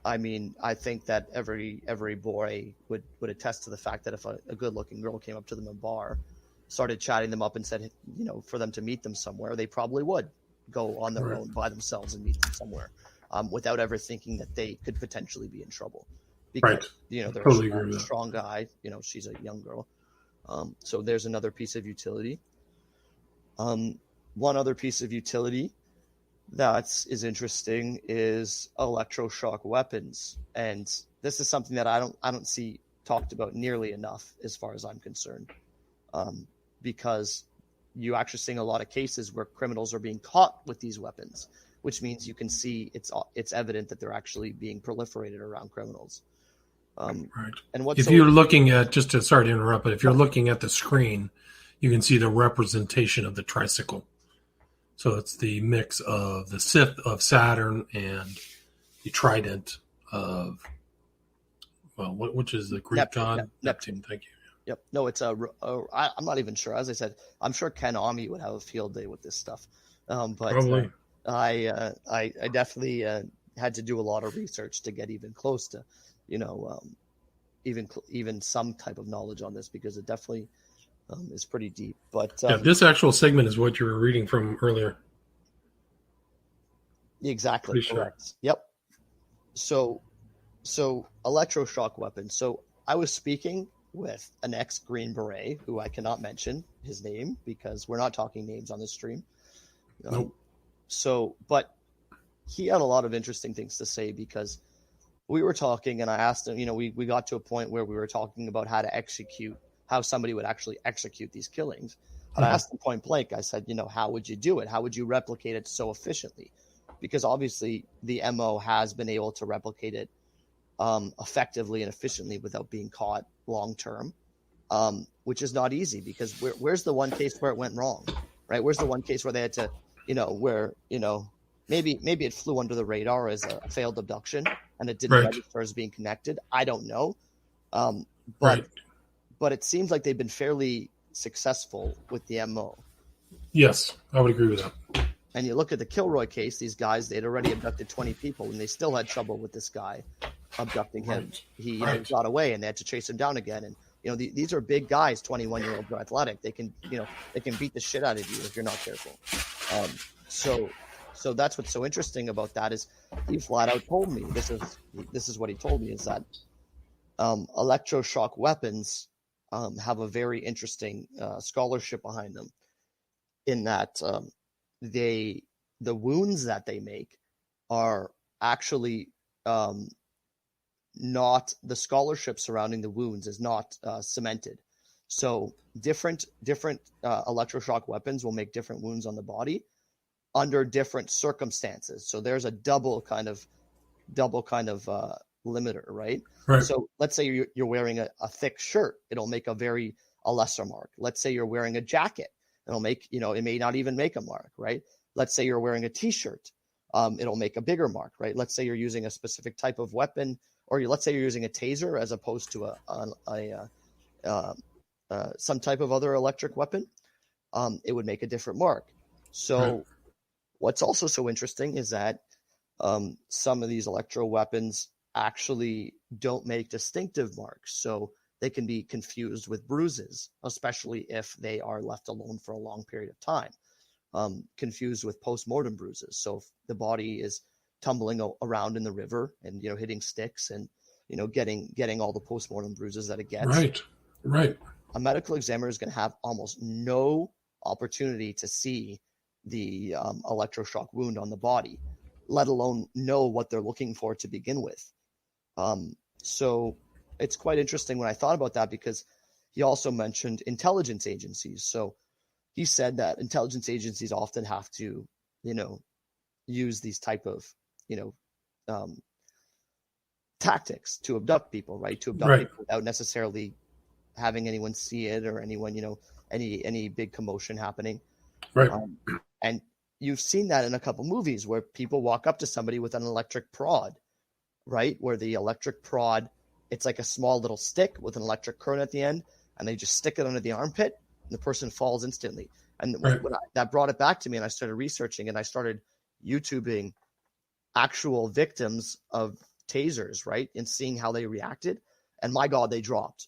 I mean, I think that every boy would attest to the fact that if a good-looking girl came up to them in a bar, started chatting them up and said, for them to meet them somewhere, they probably would go on their own by themselves and meet them somewhere. Without ever thinking that they could potentially be in trouble. Because, they're totally a strong guy. She's a young girl. So there's another piece of utility. One other piece of utility that is interesting is electroshock weapons. And this is something that I don't see talked about nearly enough as far as I'm concerned. Because you're actually seeing a lot of cases where criminals are being caught with these weapons, which means you can see it's evident that they're actually being proliferated around criminals. And if you're looking at, sorry to interrupt, but if you're looking at the screen, you can see the representation of the tricycle. So it's the mix of the Sith of Saturn and the trident of, which is the Greek god? Neptune. Thank you. Yep. No, it's I'm not even sure. As I said, I'm sure Ken Ami would have a field day with this stuff. But probably. I definitely had to do a lot of research to get even close to, even some type of knowledge on this, because it definitely is pretty deep. But this actual segment is what you were reading from earlier. Exactly. Correct. Sure. Yep. So electroshock weapons. So I was speaking with an ex-Green Beret who I cannot mention his name because we're not talking names on this stream. Nope. But he had a lot of interesting things to say, because we were talking and I asked him, we got to a point where we were talking about how somebody would actually execute these killings. And I asked him point blank, I said, how would you do it? How would you replicate it so efficiently? Because obviously the MO has been able to replicate it effectively and efficiently without being caught long term, which is not easy, because where's the one case where it went wrong, right? Where's the one case where they had to, maybe it flew under the radar as a failed abduction and it didn't register as being connected. I don't know. But it seems like they've been fairly successful with the MO. Yes, I would agree with that. And you look at the Kilroy case, these guys, they'd already abducted 20 people and they still had trouble with this guy abducting him. He got away and they had to chase him down again. And, these are big guys, 21-year-olds are athletic. They can beat the shit out of you if you're not careful. So that's what's so interesting about that is he flat out told me, this is what he told me, is that electroshock weapons have a very interesting scholarship behind them, in that the wounds that they make are actually not, the scholarship surrounding the wounds is not cemented. So different electroshock weapons will make different wounds on the body under different circumstances. So there's a double kind of limiter, right? So let's say you're wearing a thick shirt, it'll make a lesser mark. Let's say you're wearing a jacket, it'll make, it may not even make a mark, right? Let's say you're wearing a t-shirt, it'll make a bigger mark, right? Let's say you're using a specific type of weapon, or let's say you're using a taser as opposed to some type of other electric weapon, it would make a different mark. So what's also so interesting is that some of these electro weapons actually don't make distinctive marks. So they can be confused with bruises, especially if they are left alone for a long period of time, confused with post-mortem bruises. So if the body is tumbling around in the river and, hitting sticks and, getting all the post-mortem bruises that it gets. Right. A medical examiner is going to have almost no opportunity to see the electroshock wound on the body, let alone know what they're looking for to begin with. So it's quite interesting when I thought about that, because he also mentioned intelligence agencies. So he said that intelligence agencies often have to, use these type of, tactics to abduct people, right? To abduct people without necessarily having anyone see it or anyone, any big commotion happening. Right. And you've seen that in a couple movies where people walk up to somebody with an electric prod, right? Where the electric prod, it's like a small little stick with an electric current at the end, and they just stick it under the armpit and the person falls instantly. And that brought it back to me, and I started researching and I started YouTubing actual victims of tasers, right? And seeing how they reacted. And my God, they dropped.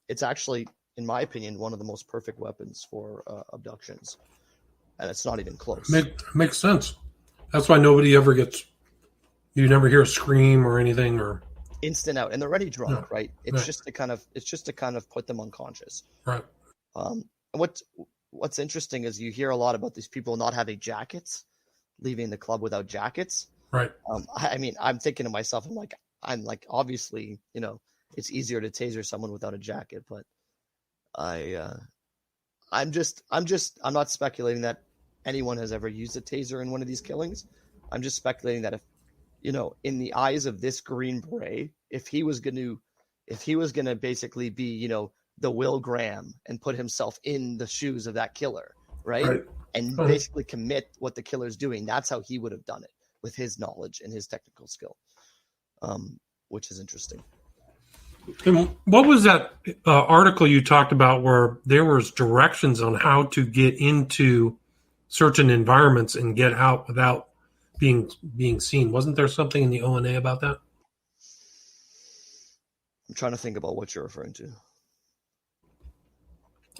It's actually, in my opinion, one of the most perfect weapons for abductions. And it's not even close. Makes sense. That's why nobody ever you never hear a scream or anything, or instant out, and they're already drunk, right? It's just to kind of put them unconscious. Right. What's interesting is you hear a lot about these people not having jackets, leaving the club without jackets. Right. I'm thinking to myself, I'm like, obviously, it's easier to taser someone without a jacket, but I'm not speculating that anyone has ever used a taser in one of these killings. I'm just speculating that if, in the eyes of this Green Beret, if he was going to basically be, the Will Graham and put himself in the shoes of that killer, right? And basically commit what the killer's doing, that's how he would have done it, with his knowledge and his technical skill, which is interesting. And what was that article you talked about where there was directions on how to get into certain environments and get out without being seen? Wasn't there something in the ONA about that? I'm trying to think about what you're referring to.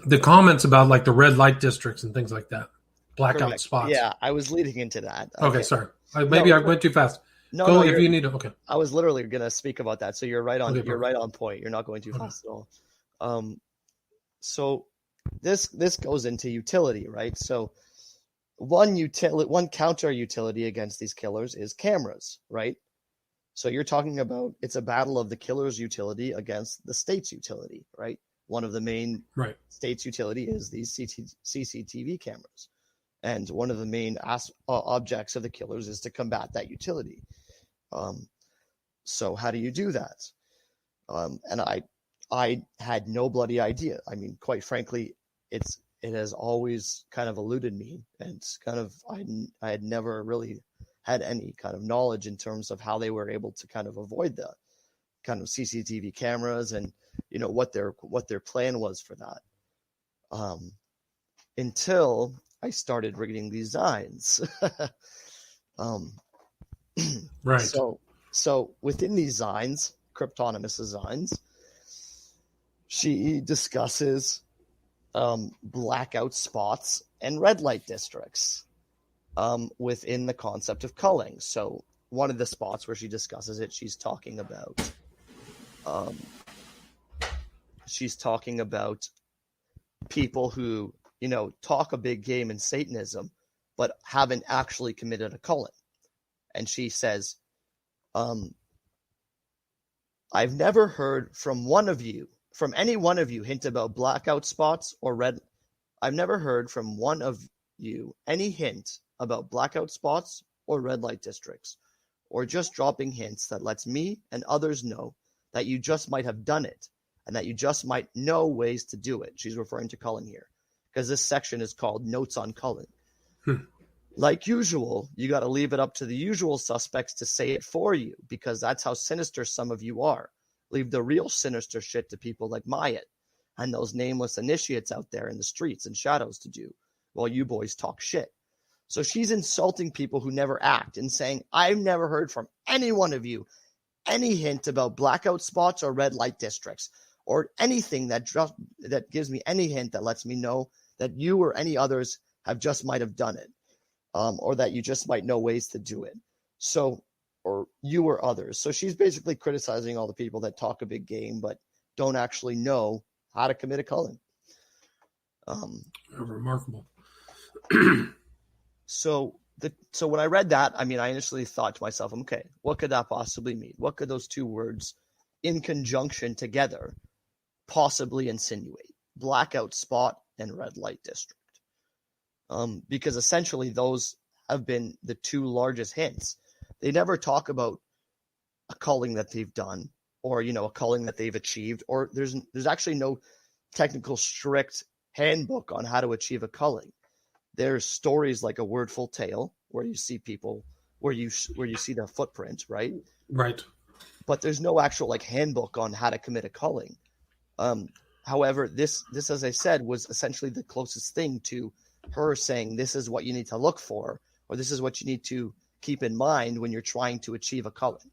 The comments about like the red light districts and things like that, blackout spots. Yeah, I was leading into that. Okay, sorry. I went too fast. No, if you need to. Okay. I was literally going to speak about that. So you're right on. You're right on point. You're not going too fast at all. So this goes into utility, right? So one counter utility against these killers is cameras, right? So you're talking about, it's a battle of the killer's utility against the state's utility, right? one of the main Right. state's utility is these CCTV cameras. And one of the main objects of the killers is to combat that utility. So how do you do that? And I had no bloody idea. I mean, quite frankly, it has always kind of eluded me, and kind of I had never really had any kind of knowledge in terms of how they were able to kind of avoid the kind of CCTV cameras, and what their plan was for that. Until I started reading these designs. Right. So within these designs, cryptonymous designs, she discusses blackout spots and red light districts within the concept of culling. So one of the spots where she discusses it, she's talking about people who talk a big game in Satanism, but haven't actually committed a culling. And she says, I've never heard from any one of you hint about blackout spots or red. I've never heard from one of you any hint about blackout spots or red light districts, or just dropping hints that lets me and others know that you just might have done it, and that you just might know ways to do it. She's referring to culling here, because this section is called Notes on Culling. Like usual, you got to leave it up to the usual suspects to say it for you, because that's how sinister some of you are. Leave the real sinister shit to people like Myatt and those nameless initiates out there in the streets and shadows to do, while you boys talk shit. So she's insulting people who never act and saying, I've never heard from any one of you any hint about blackout spots or red light districts, or anything that gives me any hint that lets me know that you or any others might have done it. Or that you just might know ways to do it. So, or you or others. So she's basically criticizing all the people that talk a big game, but don't actually know how to commit a culling. Remarkable. So when I read that, I mean, I initially thought to myself, okay, what could that possibly mean? What could those two words in conjunction together possibly insinuate? Blackout spot and red light district. Because essentially those have been the two largest hints. They never talk about a culling that they've done, or a culling that they've achieved, or there's actually no technical strict handbook on how to achieve a culling. There's stories like A Wordful Tale, where you see people, where you see the footprint, right? Right. But there's no actual handbook on how to commit a culling. However, this, as I said, was essentially the closest thing to her saying this is what you need to look for, or this is what you need to keep in mind when you're trying to achieve a culling,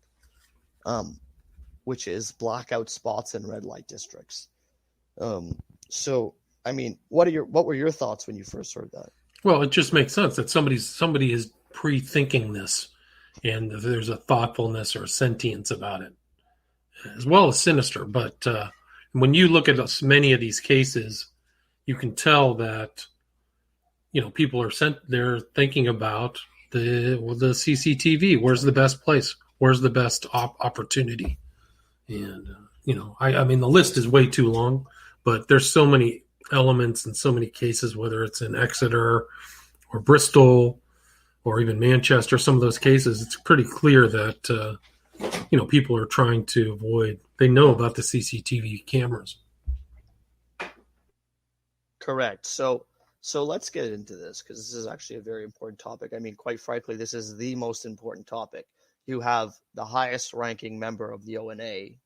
which is blackout spots and red light districts. So, I mean, what were your thoughts when you first heard that? Well, it just makes sense that somebody is pre-thinking this, and there's a thoughtfulness or a sentience about it, as well as sinister. But when you look at many of these cases, you can tell that people are they're thinking about the CCTV. Where's the best place? Where's the best opportunity? And I mean, the list is way too long, but there's so many elements and so many cases, whether it's in Exeter or Bristol or even Manchester, some of those cases, it's pretty clear that people are trying to avoid. They know about the CCTV cameras. Correct. So let's get into this, because this is actually a very important topic. I mean, quite frankly, this is the most important topic. You have the highest ranking member of the ONA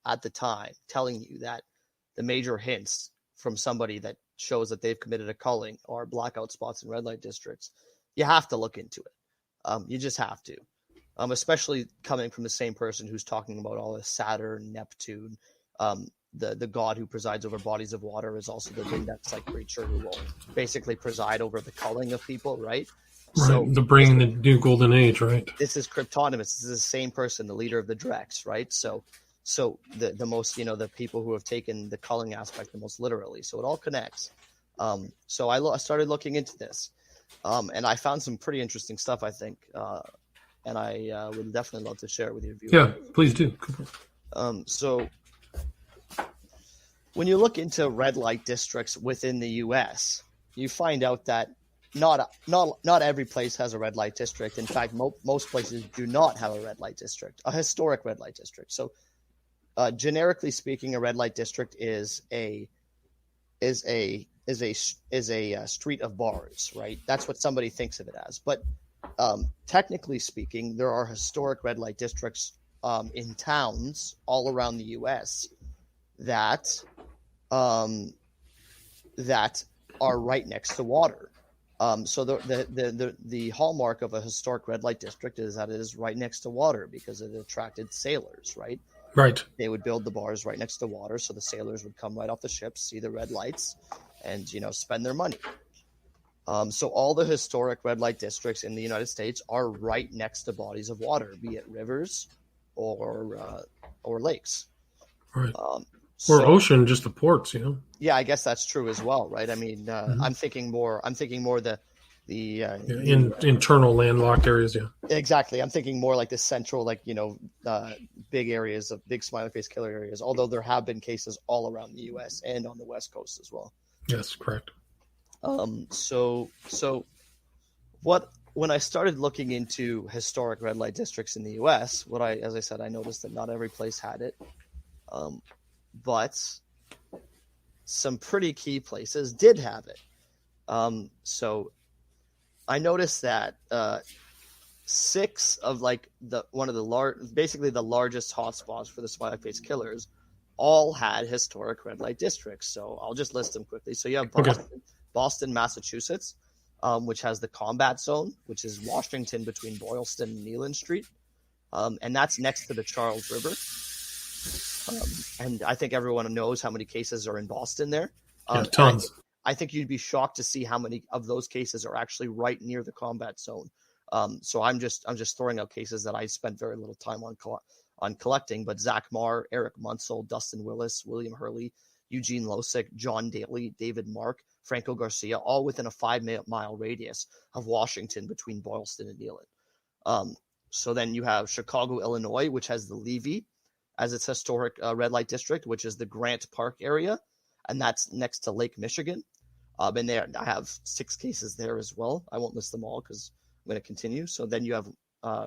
at the time telling you that the major hints from somebody that shows that they've committed a culling are blackout spots and red light districts. You have to look into it. You just have to, especially coming from the same person who's talking about all this Saturn, Neptune. The god who presides over bodies of water is also the Vindex-like creature who will basically preside over the culling of people, right? Right, so the bringing the new golden age, right? This is Kryptonimous. This is the same person, the leader of the Drex, right? So the most, the people who have taken the culling aspect the most literally. So it all connects. So I started looking into this, and I found some pretty interesting stuff, I think, and I would definitely love to share it with your viewers. Yeah, please do. when you look into red light districts within the U.S., you find out that not every place has a red light district. In fact, most places do not have a red light district, a historic red light district. So, generically speaking, a red light district is a street of bars, right? That's what somebody thinks of it as. But technically speaking, there are historic red light districts in towns all around the U.S. that are right next to water. So the hallmark of a historic red light district is that it is right next to water because it attracted sailors, right? Right. They would build the bars right next to water, so the sailors would come right off the ships, see the red lights, and spend their money. So all the historic red light districts in the United States are right next to bodies of water, be it rivers or lakes. Right. Or ocean, just the ports, Yeah, I guess that's true as well, right? I mean, I'm thinking more the internal landlocked areas, yeah. Exactly. I'm thinking more like the central, big areas of big Smiley Face Killer areas. Although there have been cases all around the U.S. and on the West Coast as well. Yes, correct. So when I started looking into historic red light districts in the U.S., as I said, I noticed that not every place had it. But some pretty key places did have it. So I noticed that 6 of basically the largest hotspots for the Smiley Face Killers all had historic red light districts. So I'll just list them quickly. So you have Boston, Massachusetts, which has the Combat Zone, which is Washington between Boylston and Neyland Street. And that's next to the Charles River. And I think everyone knows how many cases are in Boston there. Tons. I think you'd be shocked to see how many of those cases are actually right near the combat zone. So I'm just throwing out cases that I spent very little time on collecting. But Zach Marr, Eric Munsell, Dustin Willis, William Hurley, Eugene Losick, John Daly, David Mark, Franco Garcia, all within a 5-mile radius of Washington between Boylston and Neyland. So then you have Chicago, Illinois, which has the Levy as its historic red light district, which is the Grant Park area, and that's next to Lake Michigan. And there I have 6 cases there as well. I won't list them all because I'm going to continue. So then you have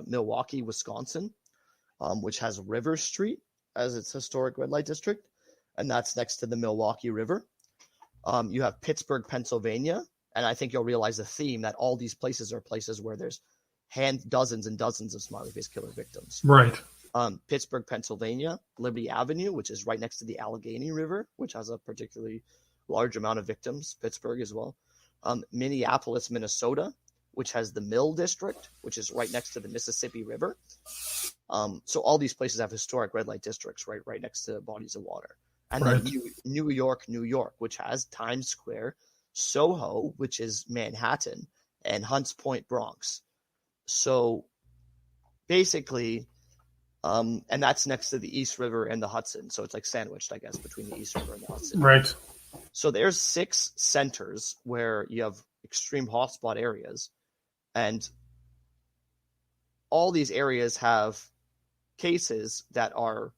Milwaukee, Wisconsin, which has River Street as its historic red light district, and that's next to the Milwaukee River. You have Pittsburgh, Pennsylvania, and I think you'll realize the theme that all these places are places where there's dozens and dozens of Smiley Face Killer victims. Right. Pittsburgh, Pennsylvania, Liberty Avenue, which is right next to the Allegheny River, which has a particularly large amount of victims. Pittsburgh as well. Minneapolis, Minnesota, which has the Mill District, which is right next to the Mississippi River. So all these places have historic red light districts right next to bodies of water. And then New York, which has Times Square, Soho, which is Manhattan, and Hunts Point, Bronx. So basically, and that's next to the East River and the Hudson. So it's like sandwiched, I guess, between the East River and the Hudson. Right. So there's 6 centers where you have extreme hotspot areas, and all these areas have cases that are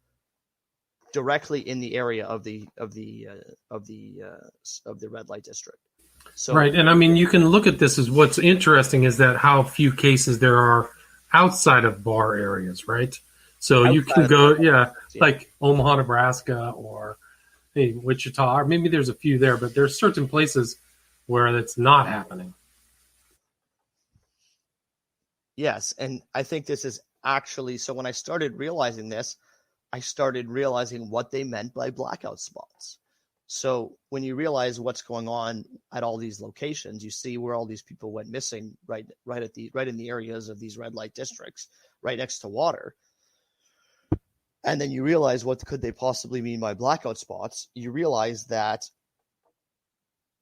directly in the area of the red light district. So, right, and I mean, you can look at this as what's interesting is that how few cases there are outside of bar areas, right? So you can go, like Omaha, Nebraska, or Wichita, or maybe there's a few there, but there's certain places where that's not happening. Yes, and I think this is actually, so when I started realizing this, I started realizing what they meant by blackout spots. So when you realize what's going on at all these locations, you see where all these people went missing right in the areas of these red light districts, right next to water. And then you realize what could they possibly mean by blackout spots. You realize that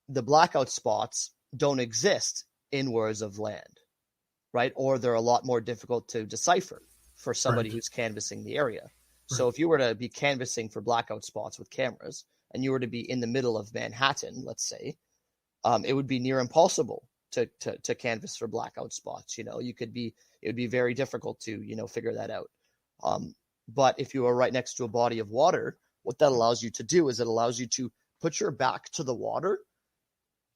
the blackout spots don't exist inwards of land, right? Or they're a lot more difficult to decipher for somebody who's canvassing the area. So if you were to be canvassing for blackout spots with cameras and you were to be in the middle of Manhattan, let's say, it would be near impossible to canvass for blackout spots. It would be very difficult to, figure that out. But if you were right next to a body of water what that allows you to do is it allows you to put your back to the water,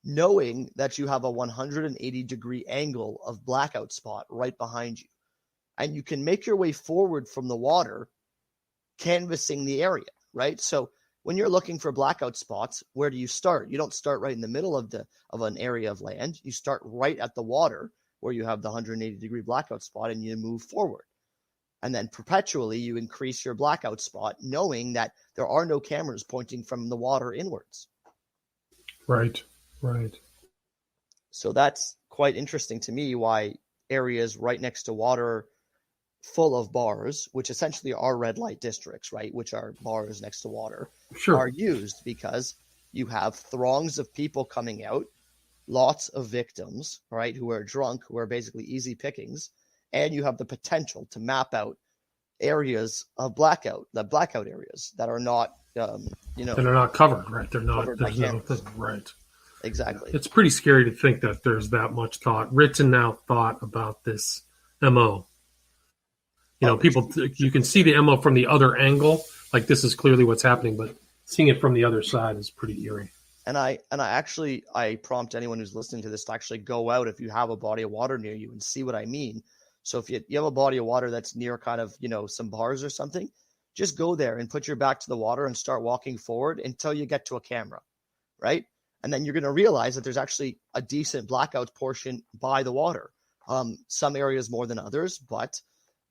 knowing that you have a 180-degree angle of blackout spot right behind you. And you can make your way forward from the water, canvassing the area, right? So when you're looking for blackout spots, where do you start? You don't start right in the middle of an area of land. You start right at the water where you have the 180-degree blackout spot, and you move forward. And then perpetually you increase your blackout spot, knowing that there are no cameras pointing from the water inwards. Right, right. So that's quite interesting to me, why areas right next to water full of bars, which essentially are red light districts, right, which are bars next to water, Sure. are used because you have throngs of people coming out, lots of victims, right, who are drunk, who are basically easy pickings, and you have the potential to map out areas of blackout areas that are not, that are not covered, right? They're not, there's no thing, right? Exactly. It's pretty scary to think that there's that much written out thought about this MO. People, you can see the MO from the other angle, like this is clearly what's happening, but seeing it from the other side is pretty eerie. And I prompt anyone who's listening to this to actually go out if you have a body of water near you and see what I mean. So if you have a body of water that's near kind of, some bars or something, just go there and put your back to the water and start walking forward until you get to a camera, right? And then you're going to realize that there's actually a decent blackout portion by the water. Some areas more than others, but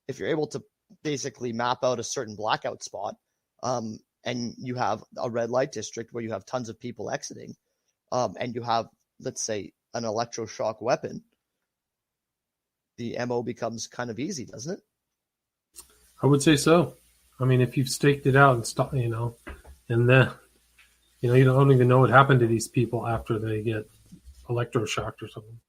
if you're able to basically map out a certain blackout spot, and you have a red light district where you have tons of people exiting, and you have, let's say, an electroshock weapon, the MO becomes kind of easy, doesn't it? I would say so. I mean, if you've staked it out and stuff, and then, you don't even know what happened to these people after they get electroshocked or something.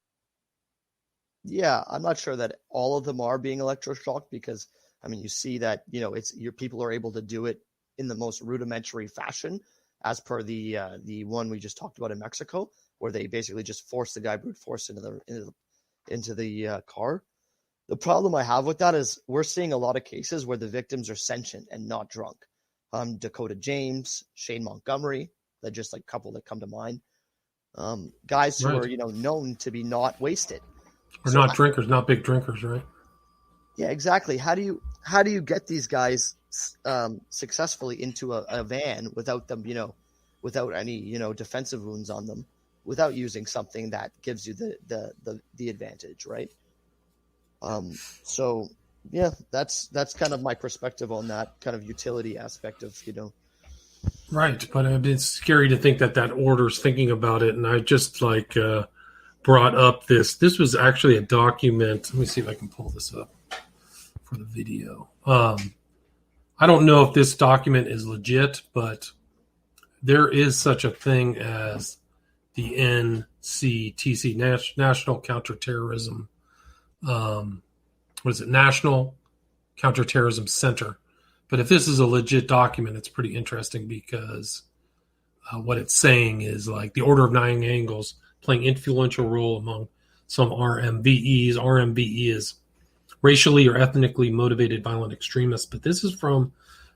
Yeah, I'm not sure that all of them are being electroshocked because, you see that, your people are able to do it in the most rudimentary fashion, as per the one we just talked about in Mexico, where they basically just force the guy brute force into the car. The problem I have with that is we're seeing a lot of cases where the victims are sentient and not drunk. Dakota James, Shane Montgomery, they're just like a couple that come to mind. Guys who Right. are, known to be not wasted. Or not drinkers, not big drinkers, right? Yeah, exactly. How do you get these guys successfully into a van without them, without any, defensive wounds on them, without using something that gives you the advantage, right? So yeah, that's kind of my perspective on that kind of utility aspect of, Right, but it's scary to think that order's thinking about it, and I just brought up this was actually a document. Let me see if I can pull this up for the video. I don't know if this document is legit, but there is such a thing as the NCTC, National Counterterrorism. National Counterterrorism Center. But if this is a legit document, it's pretty interesting because what it's saying is the Order of Nine Angles playing influential role among some RMVEs. RMVE is racially or ethnically motivated violent extremists. But this is from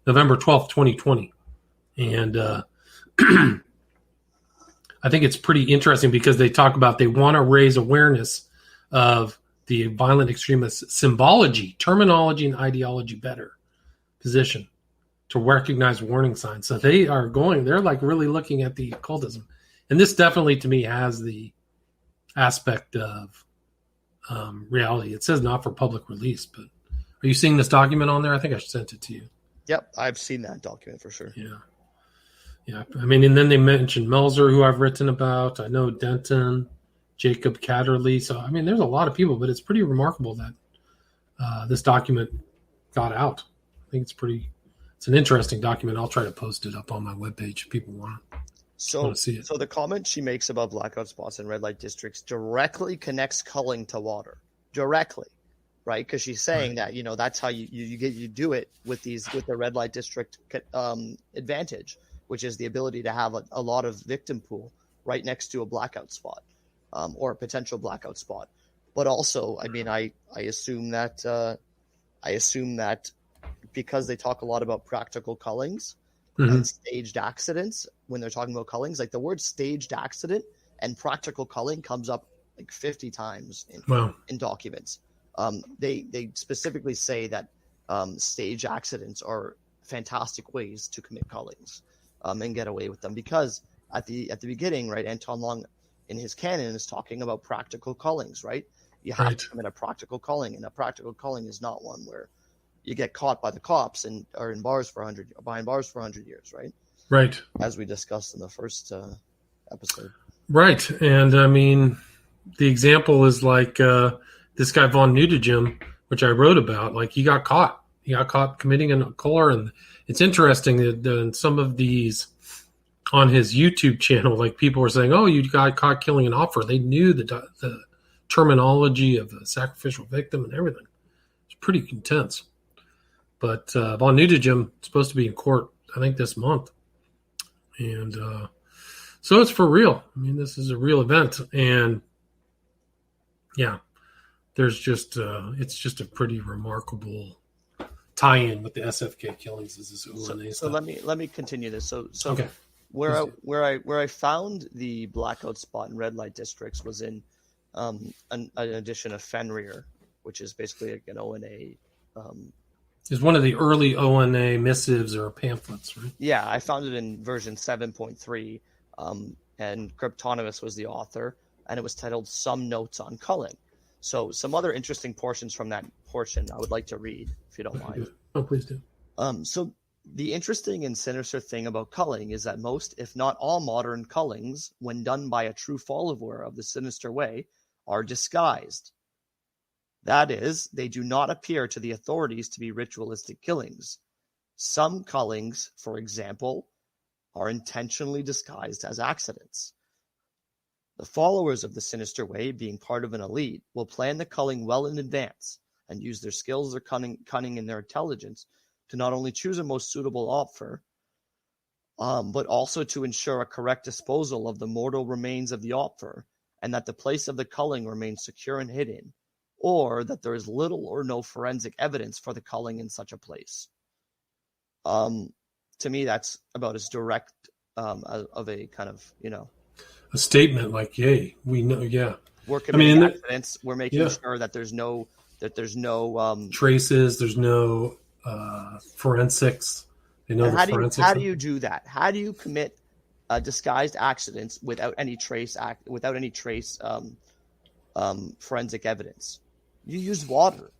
November 12th, 2020. And I think it's pretty interesting because they talk about they want to raise awareness of the violent extremist symbology, terminology, and ideology better position to recognize warning signs. So they're really looking at the occultism. And this definitely, to me, has the aspect of reality. It says not for public release, but are you seeing this document on there? I think I sent it to you. Yep, I've seen that document for sure. Yeah. Yeah. And then they mentioned Melzer, who I've written about. I know Denton, Jacob Catterley. So, there's a lot of people, but it's pretty remarkable that this document got out. I think it's an interesting document. I'll try to post it up on my webpage if people want to see it. So the comment she makes about blackout spots in red light districts directly connects culling to water. Directly, right? Because she's saying that, that's how you do it with the red light district advantage, which is the ability to have a lot of victim pool right next to a blackout spot. Or a potential blackout spot. But also, I assume that because they talk a lot about practical cullings, and staged accidents when they're talking about cullings. Like the word staged accident and practical culling comes up like 50 times in documents. They specifically say that stage accidents are fantastic ways to commit cullings and get away with them, because at the beginning, right, Anton Long in his canon is talking about practical cullings, right? You have to commit a practical culling, and a practical culling is not one where you get caught by the cops and are in bars for behind bars for 100 years, right? Right. As we discussed in the first episode. Right. And I mean, the example is like this guy Von Nudegem, which I wrote about. Like he got caught. He got caught committing a car, and it's interesting that some of these on his YouTube channel, like people were saying, "Oh, you got caught killing an offer." They knew the terminology of the sacrificial victim and everything. It's pretty intense. But Von Nudegem is supposed to be in court, I think, this month. And so it's for real. I mean, this is a real event. And, yeah, there's just it's just a pretty remarkable tie-in with the SFK killings. So let me continue this. So okay. Where I found the blackout spot in red light districts was in an edition of Fenrir, which is basically like an ONA. It's one of the early ONA missives or pamphlets, right? Yeah, I found it in version 7.3, and Cryptonimus was the author, and it was titled Some Notes on Culling. So some other interesting portions from that portion I would like to read, if you don't mind. Oh, please do. So the interesting and sinister thing about culling is that most, if not all, modern cullings, when done by a true follower of the sinister way, are disguised. That is, they do not appear to the authorities to be ritualistic killings. Some cullings, for example, are intentionally disguised as accidents. The followers of the sinister way, being part of an elite, will plan the culling well in advance and use their skills, their cunning, and their intelligence to not only choose a most suitable offer, but also to ensure a correct disposal of the mortal remains of the offer, and that the place of the culling remains secure and hidden, or that there is little or no forensic evidence for the culling in such a place. To me, that's about as direct of a kind of, a statement like, "Yay, we know." Yeah, we're committing accidents. We're making sure that there's no traces. There's no forensics. They know how do you do that? How do you commit disguised accidents without any trace forensic evidence? You use water.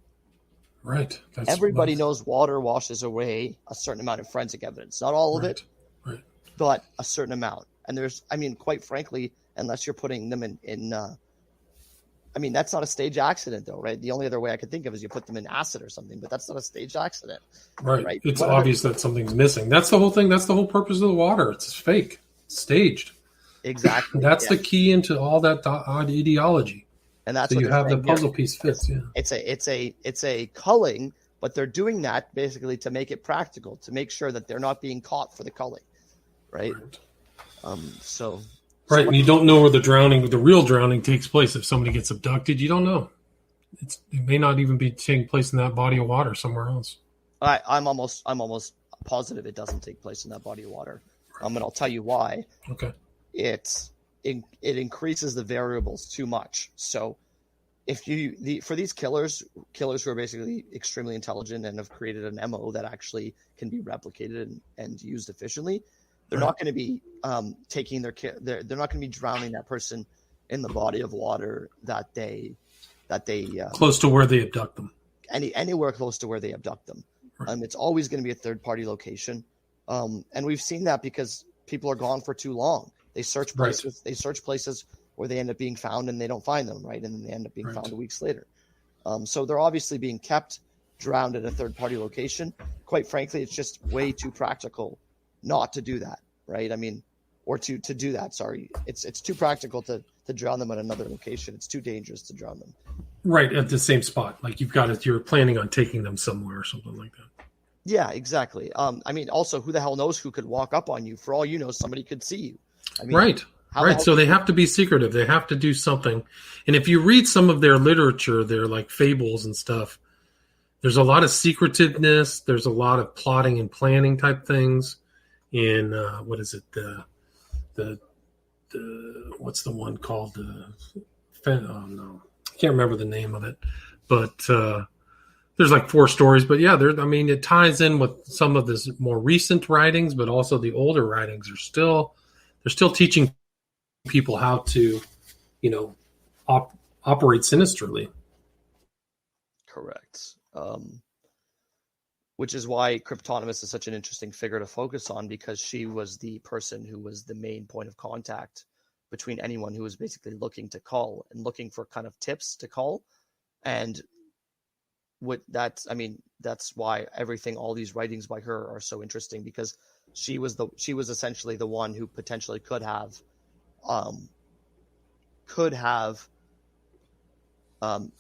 Right. Everybody knows water washes away a certain amount of forensic evidence. Not all of it, but a certain amount. And quite frankly, unless you're putting them in that's not a staged accident though, right? The only other way I could think of is you put them in acid or something, but that's not a staged accident. Right. It's obvious that something's missing. That's the whole thing. That's the whole purpose of the water. It's fake. It's staged. Exactly. That's the key into all that odd ideology. And that's so what you have the puzzle piece fits. Yeah. It's a culling, but they're doing that basically to make it practical, to make sure that they're not being caught for the culling, right? Right, and you don't know where the real drowning takes place. If somebody gets abducted, you don't know. It may not even be taking place in that body of water somewhere else. I'm almost positive it doesn't take place in that body of water. And I'll tell you why. Okay. It increases the variables too much. So if for these killers who are basically extremely intelligent and have created an MO that actually can be replicated and used efficiently, they're not going to be taking they're not going to be drowning that person in the body of water that they close to where they abduct them. Anywhere close to where they abduct them. Right. It's always going to be a third party location. And we've seen that because people are gone for too long. They search places. Right. They search places where they end up being found, and they don't find them. Right, and then they end up being found weeks later. So they're obviously being kept drowned at a third-party location. Quite frankly, it's just way too practical not to do that. Right? Or to do that. Sorry, it's too practical to drown them at another location. It's too dangerous to drown them. Right at the same spot. Like you're planning on taking them somewhere or something like that. Yeah, exactly. Also, who the hell knows who could walk up on you? For all you know, somebody could see you. Right. So they have to be secretive. They have to do something. And if you read some of their literature, their like fables and stuff, there's a lot of secretiveness. There's a lot of plotting and planning type things. in what is it, the what's the one called, oh no, I can't remember the name of it, but there's like 4 stories. But yeah, it ties in with some of this more recent writings, but also the older writings they're still teaching people how to, operate sinisterly. Correct. Which is why Cryptonimus is such an interesting figure to focus on, because she was the person who was the main point of contact between anyone who was basically looking to call and looking for kind of tips to call. And that's why all these writings by her are so interesting, because she was essentially the one who potentially could have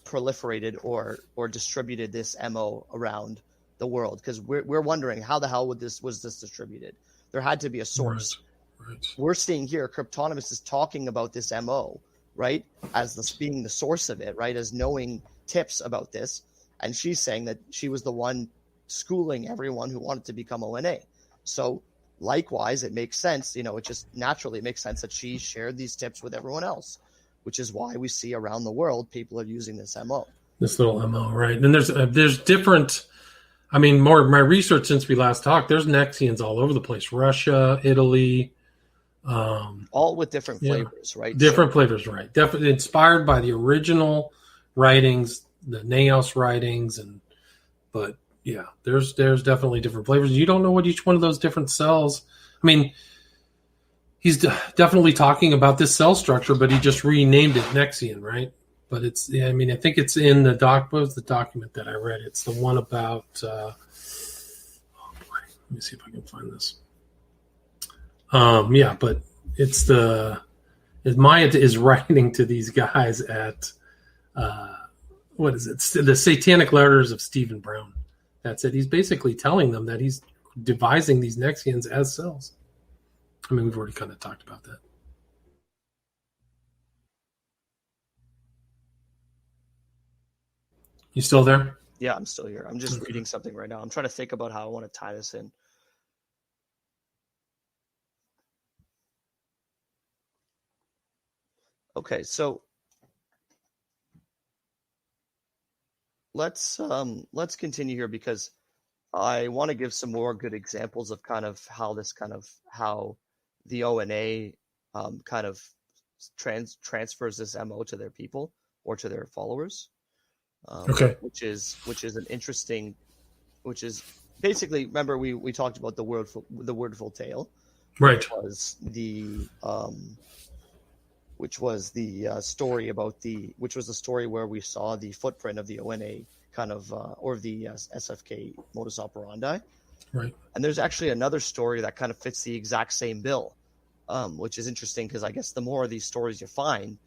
proliferated or distributed this MO around the world, because we're wondering how the hell was this distributed. There had to be a source. Right. We're seeing here Cryptonimus is talking about this MO, right, as being the source of it, right, as knowing tips about this, and she's saying that she was the one schooling everyone who wanted to become ONA. So likewise, it makes sense, it just naturally makes sense that she shared these tips with everyone else, which is why we see around the world people are using this MO. This little MO, right? And there's different. More my research since we last talked, there's Nexians all over the place. Russia, Italy. All with different flavors, right? Different flavors, right. Definitely inspired by the original writings, the Naos writings. But yeah, there's definitely different flavors. You don't know what each one of those different cells. He's definitely talking about this cell structure, but he just renamed it Nexian, right? But I think it's in the what was the document that I read? It's the one about, oh boy, let me see if I can find this. But it's Maya is writing to these guys at, what is it? The Satanic Letters of Stephen Brown. That's it. He's basically telling them that he's devising these Nexians as cells. We've already kind of talked about that. You still there? Yeah, I'm still here. I'm just reading something right now. I'm trying to think about how I want to tie this in. Okay, so let's continue here, because I want to give some more good examples of how the ONA kind of transfers this MO to their people or to their followers. Okay. Which is an interesting, which is basically, remember we talked about the wordful tale, right? Which was the story where we saw the footprint of the ONA or the SFK modus operandi, right? And there's actually another story that kind of fits the exact same bill, which is interesting, because I guess the more of these stories you find,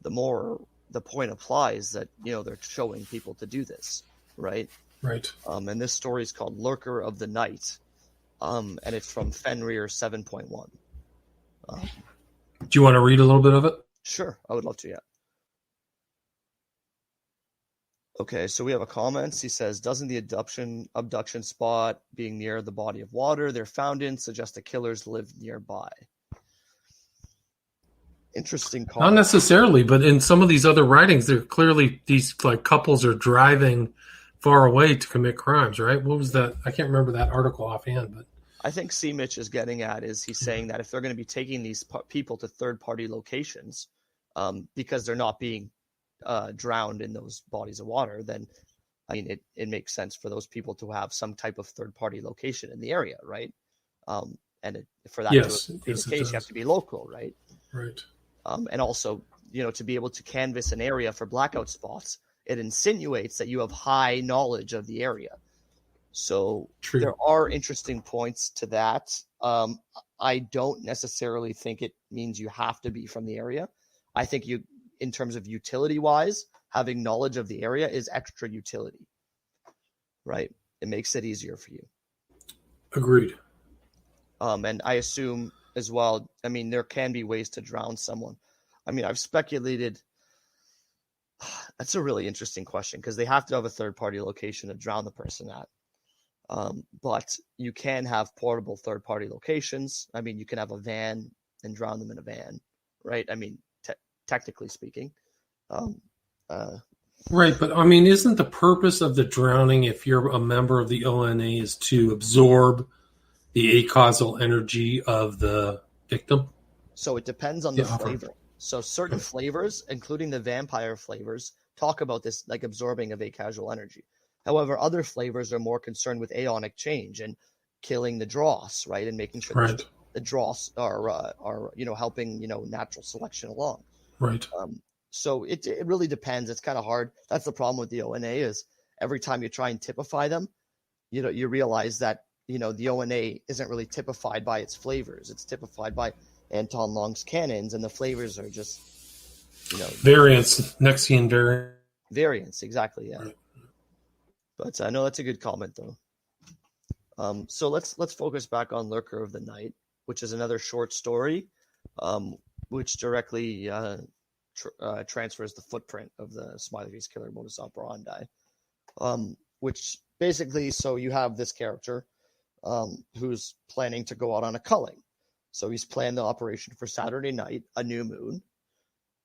the more the point applies that they're showing people to do this, right? Right. And this story is called Lurker of the Night, and it's from Fenrir 7.1. Do you want to read a little bit of it? Sure, I would love to. Yeah. Okay, so we have a comment. He says, "Doesn't the abduction spot being near the body of water they're found in suggest the killers lived nearby?" Interesting comment. Not necessarily, but in some of these other writings, they're clearly these couples are driving far away to commit crimes, right? What was that? I can't remember that article offhand, but I think C. Mitch is getting at is he's saying that if they're going to be taking these people to third-party locations, because they're not being drowned in those bodies of water, then it makes sense for those people to have some type of third-party location in the area, right? For that to be the case, you have to be local, right? Right. And also, to be able to canvass an area for blackout spots, it insinuates that you have high knowledge of the area. So True. There are interesting points to that. I don't necessarily think it means you have to be from the area. I think in terms of utility-wise, having knowledge of the area is extra utility, right? It makes it easier for you. Agreed. And I assume as well, there can be ways to drown someone. I've speculated. That's a really interesting question, because they have to have a third-party location to drown the person at. But you can have portable third-party locations. I mean, you can have a van and drown them in a van, right? I mean, technically speaking. Right, but I mean, isn't the purpose of the drowning, if you're a member of the ONA, is to absorb the acausal energy of the victim? So it depends on the flavor. So certain flavors, including the vampire flavors, talk about this like absorbing of acausal energy. However, other flavors are more concerned with aeonic change and killing the dross, right, and making sure the dross are helping natural selection along. Right. So it really depends. It's kind of hard. That's the problem with the ONA is every time you try and typify them, you realize that the ONA isn't really typified by its flavors. It's typified by Anton Long's canons, and the flavors are just variants, Nexian variants, exactly, yeah. Right. But I know that's a good comment though. So let's focus back on Lurker of the Night, which is another short story, which directly transfers the footprint of the Smiley Face Killer modus operandi. Which basically, so you have this character who's planning to go out on a culling. So he's planned the operation for Saturday night, a new moon,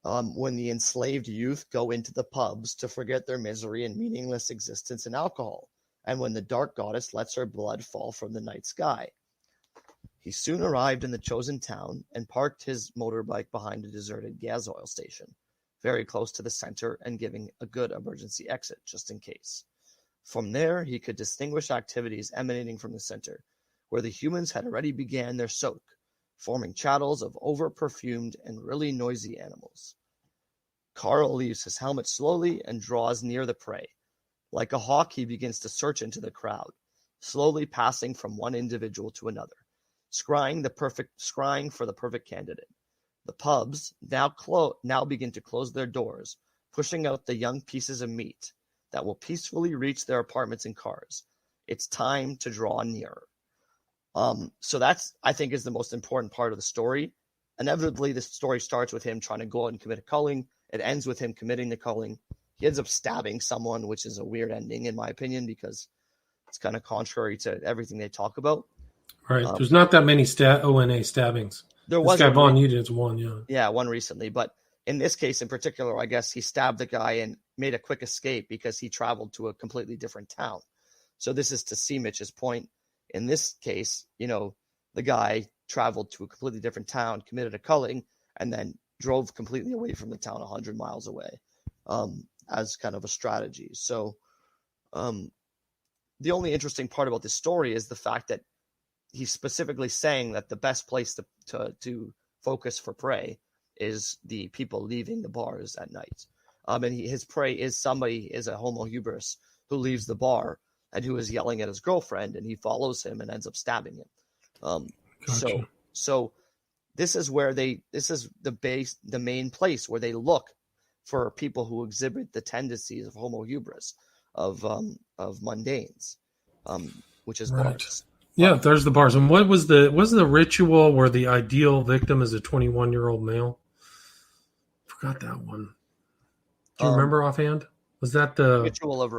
when the enslaved youth go into the pubs to forget their misery and meaningless existence in alcohol, and when the dark goddess lets her blood fall from the night sky. He soon arrived in the chosen town and parked his motorbike behind a deserted gas oil station, very close to the center and giving a good emergency exit, just in case. From there, he could distinguish activities emanating from the center, where the humans had already began their soak, forming chattels of over-perfumed and really noisy animals. Carl leaves his helmet slowly and draws near the prey. Like a hawk, he begins to search into the crowd, slowly passing from one individual to another, scrying for the perfect candidate. The pubs now begin to close their doors, pushing out the young pieces of meat that will peacefully reach their apartments in cars. It's time to draw nearer. So that's, I think, is the most important part of the story. Inevitably, the story starts with him trying to go out and commit a culling. It ends with him committing the culling. He ends up stabbing someone, which is a weird ending, in my opinion, because it's kind of contrary to everything they talk about. Right. There's not that many ONA stabbings. There was this guy Von Eden's one, yeah. Yeah, one recently. But in this case in particular, I guess he stabbed the guy and made a quick escape because he traveled to a completely different town. So this is to see Mitch's point. In this case, the guy traveled to a completely different town, committed a culling, and then drove completely away from the town 100 miles away as kind of a strategy. So the only interesting part about this story is the fact that he's specifically saying that the best place to focus for prey is the people leaving the bars at night. And his prey is a homo hubris who leaves the bar and who is yelling at his girlfriend, and he follows him and ends up stabbing him. Gotcha. So this is the main place where they look for people who exhibit the tendencies of homo hubris, of mundanes, which is right. bars. Yeah, there's the bars. And what was the ritual where the ideal victim is a 21-year-old male? Forgot that one. Do you remember offhand? Was that the ritual of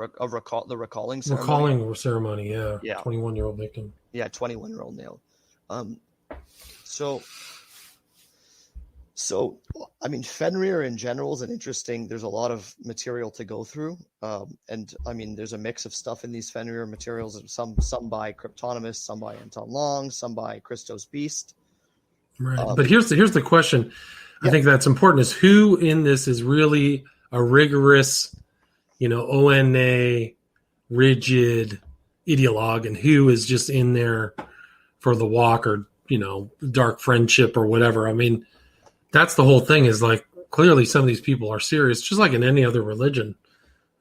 the recalling ceremony? Recalling ceremony, yeah. Yeah. 21-year-old victim. Yeah, 21-year-old male. So I mean, Fenrir in general is there's a lot of material to go through. And I mean, there's a mix of stuff in these Fenrir materials, some by Cryptonimus, some by Anton Long, some by Christos Beast. Right. But here's the question. I think that's important, is who in this is really a rigorous, ONA rigid ideologue, and who is just in there for the walk or, dark friendship or whatever. I mean, that's the whole thing, is like, clearly some of these people are serious, just like in any other religion.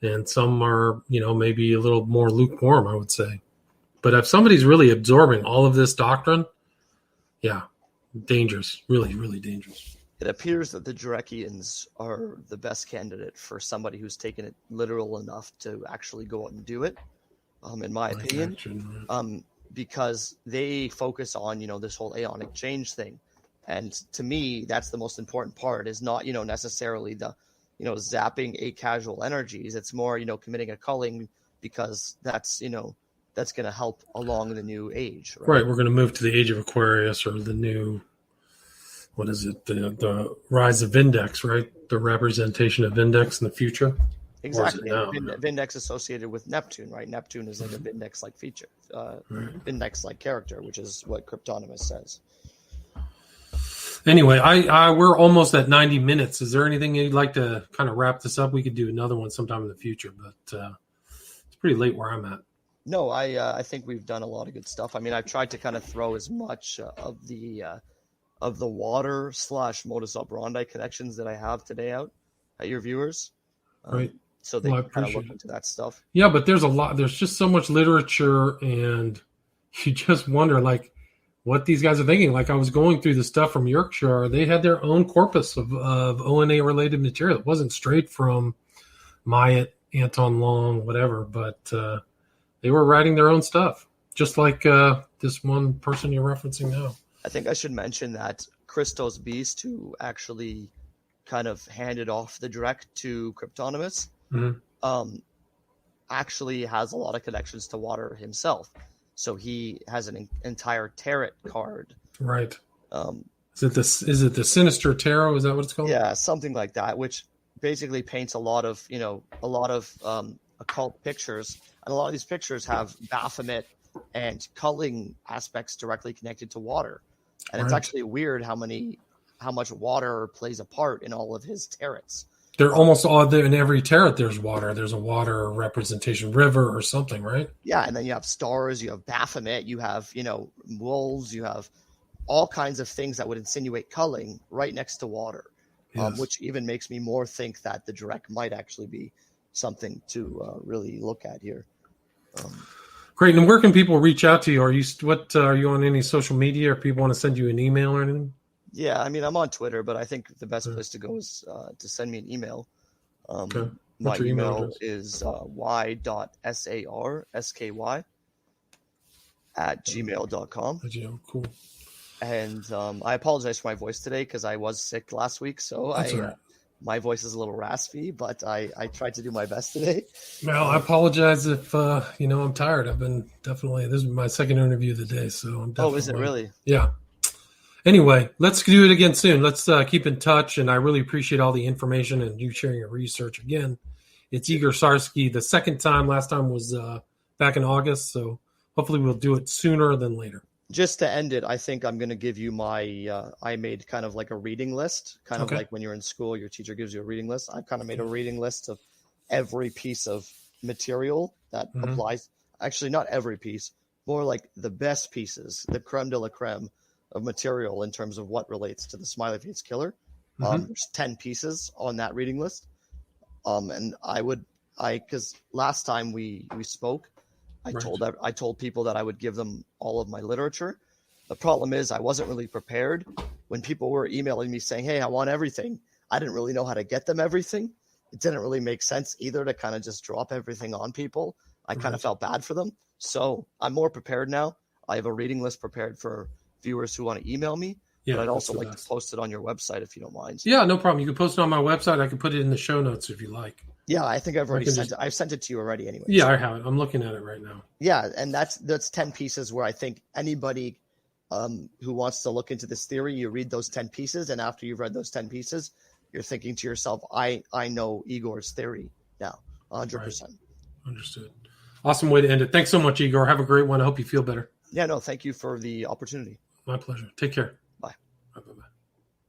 And some are, maybe a little more lukewarm, I would say. But if somebody's really absorbing all of this doctrine, yeah, dangerous, really, really dangerous. It appears that the Drakians are the best candidate for somebody who's taken it literal enough to actually go out and do it, in my opinion, because they focus on, this whole aeonic change thing. And to me, that's the most important part, is not, necessarily the, zapping acasual energies. It's more, committing a culling, because that's, that's going to help along the new age. Right. We're going to move to the age of Aquarius, or the new, what is it? The rise of Index, right? The representation of Index in the future. Exactly. Vindex associated with Neptune, right? Neptune is like a Vindex-like feature, Vindex-like character, which is what Cryptonimus says. Anyway, we're almost at 90 minutes. Is there anything you'd like to kind of wrap this up? We could do another one sometime in the future, but it's pretty late where I'm at. No, I think we've done a lot of good stuff. I mean, I've tried to kind of throw as much of the water / modus operandi connections that I have today out at your viewers. Right. So they can kind of look into that stuff. Yeah, but there's a lot. There's just so much literature, and you just wonder, like, what these guys are thinking. Like, I was going through the stuff from Yorkshire. They had their own corpus of ONA-related material. It wasn't straight from Myatt, Anton Long, whatever, but they were writing their own stuff, just like this one person you're referencing now. I think I should mention that Christos Beast, who actually kind of handed off the direct to Cryptonimus, actually has a lot of connections to water himself. So he has an entire tarot card. Right. Is it the Sinister Tarot? Is that what it's called? Yeah, something like that, which basically paints a lot of occult pictures. And a lot of these pictures have Baphomet and culling aspects directly connected to water. And It's actually weird how much water plays a part in all of his tarots. They're almost all there. In every tarot, there's water. There's a water representation, river or something, right? Yeah, and then you have stars, you have Baphomet, you have, wolves, you have all kinds of things that would insinuate culling right next to water, yes. Which even makes me more think that the direct might actually be something to really look at here. Great. And where can people reach out to you? Are you on any social media, or people want to send you an email or anything? Yeah, I mean, I'm on Twitter, but I think the best place to go is to send me an email. Okay. My email is y.sarsky@gmail.com. Cool. And I apologize for my voice today because I was sick last week, so my voice is a little raspy, but I tried to do my best today. Well, I apologize if I'm tired. I've been this is my second interview of the day, so I'm definitely. Oh, is it really? Yeah. Anyway, let's do it again soon. Let's keep in touch, and I really appreciate all the information and you sharing your research again. It's Igor Sarsky. The second time, last time was back in August, so hopefully we'll do it sooner than later. Just to end it, I think I'm going to give you my I made kind of like a reading list, kind of like when you're in school, your teacher gives you a reading list. I've kind of made a reading list of every piece of material that applies. Actually, not every piece, more like the best pieces, the creme de la creme of material in terms of what relates to the Smiley Face Killer. There's 10 pieces on that reading list. And because last time we spoke, I told people that I would give them all of my literature. The problem is I wasn't really prepared. When people were emailing me saying, hey, I want everything, I didn't really know how to get them everything. It didn't really make sense either to kind of just drop everything on people. I kind of felt bad for them. So I'm more prepared now. I have a reading list prepared for viewers who want to email me. Yeah, but I'd also like to post it on your website if you don't mind. Yeah, no problem. You can post it on my website. I can put it in the show notes if you like. Yeah, I think I've already sent it. I've sent it to you already anyway. Yeah, I have it. I'm looking at it right now. Yeah, and that's 10 pieces where I think anybody who wants to look into this theory, you read those 10 pieces, and after you've read those 10 pieces, you're thinking to yourself, I know Igor's theory now, 100%. Right. Understood. Awesome way to end it. Thanks so much, Igor. Have a great one. I hope you feel better. Yeah, no, thank you for the opportunity. My pleasure. Take care. Bye. Bye-bye.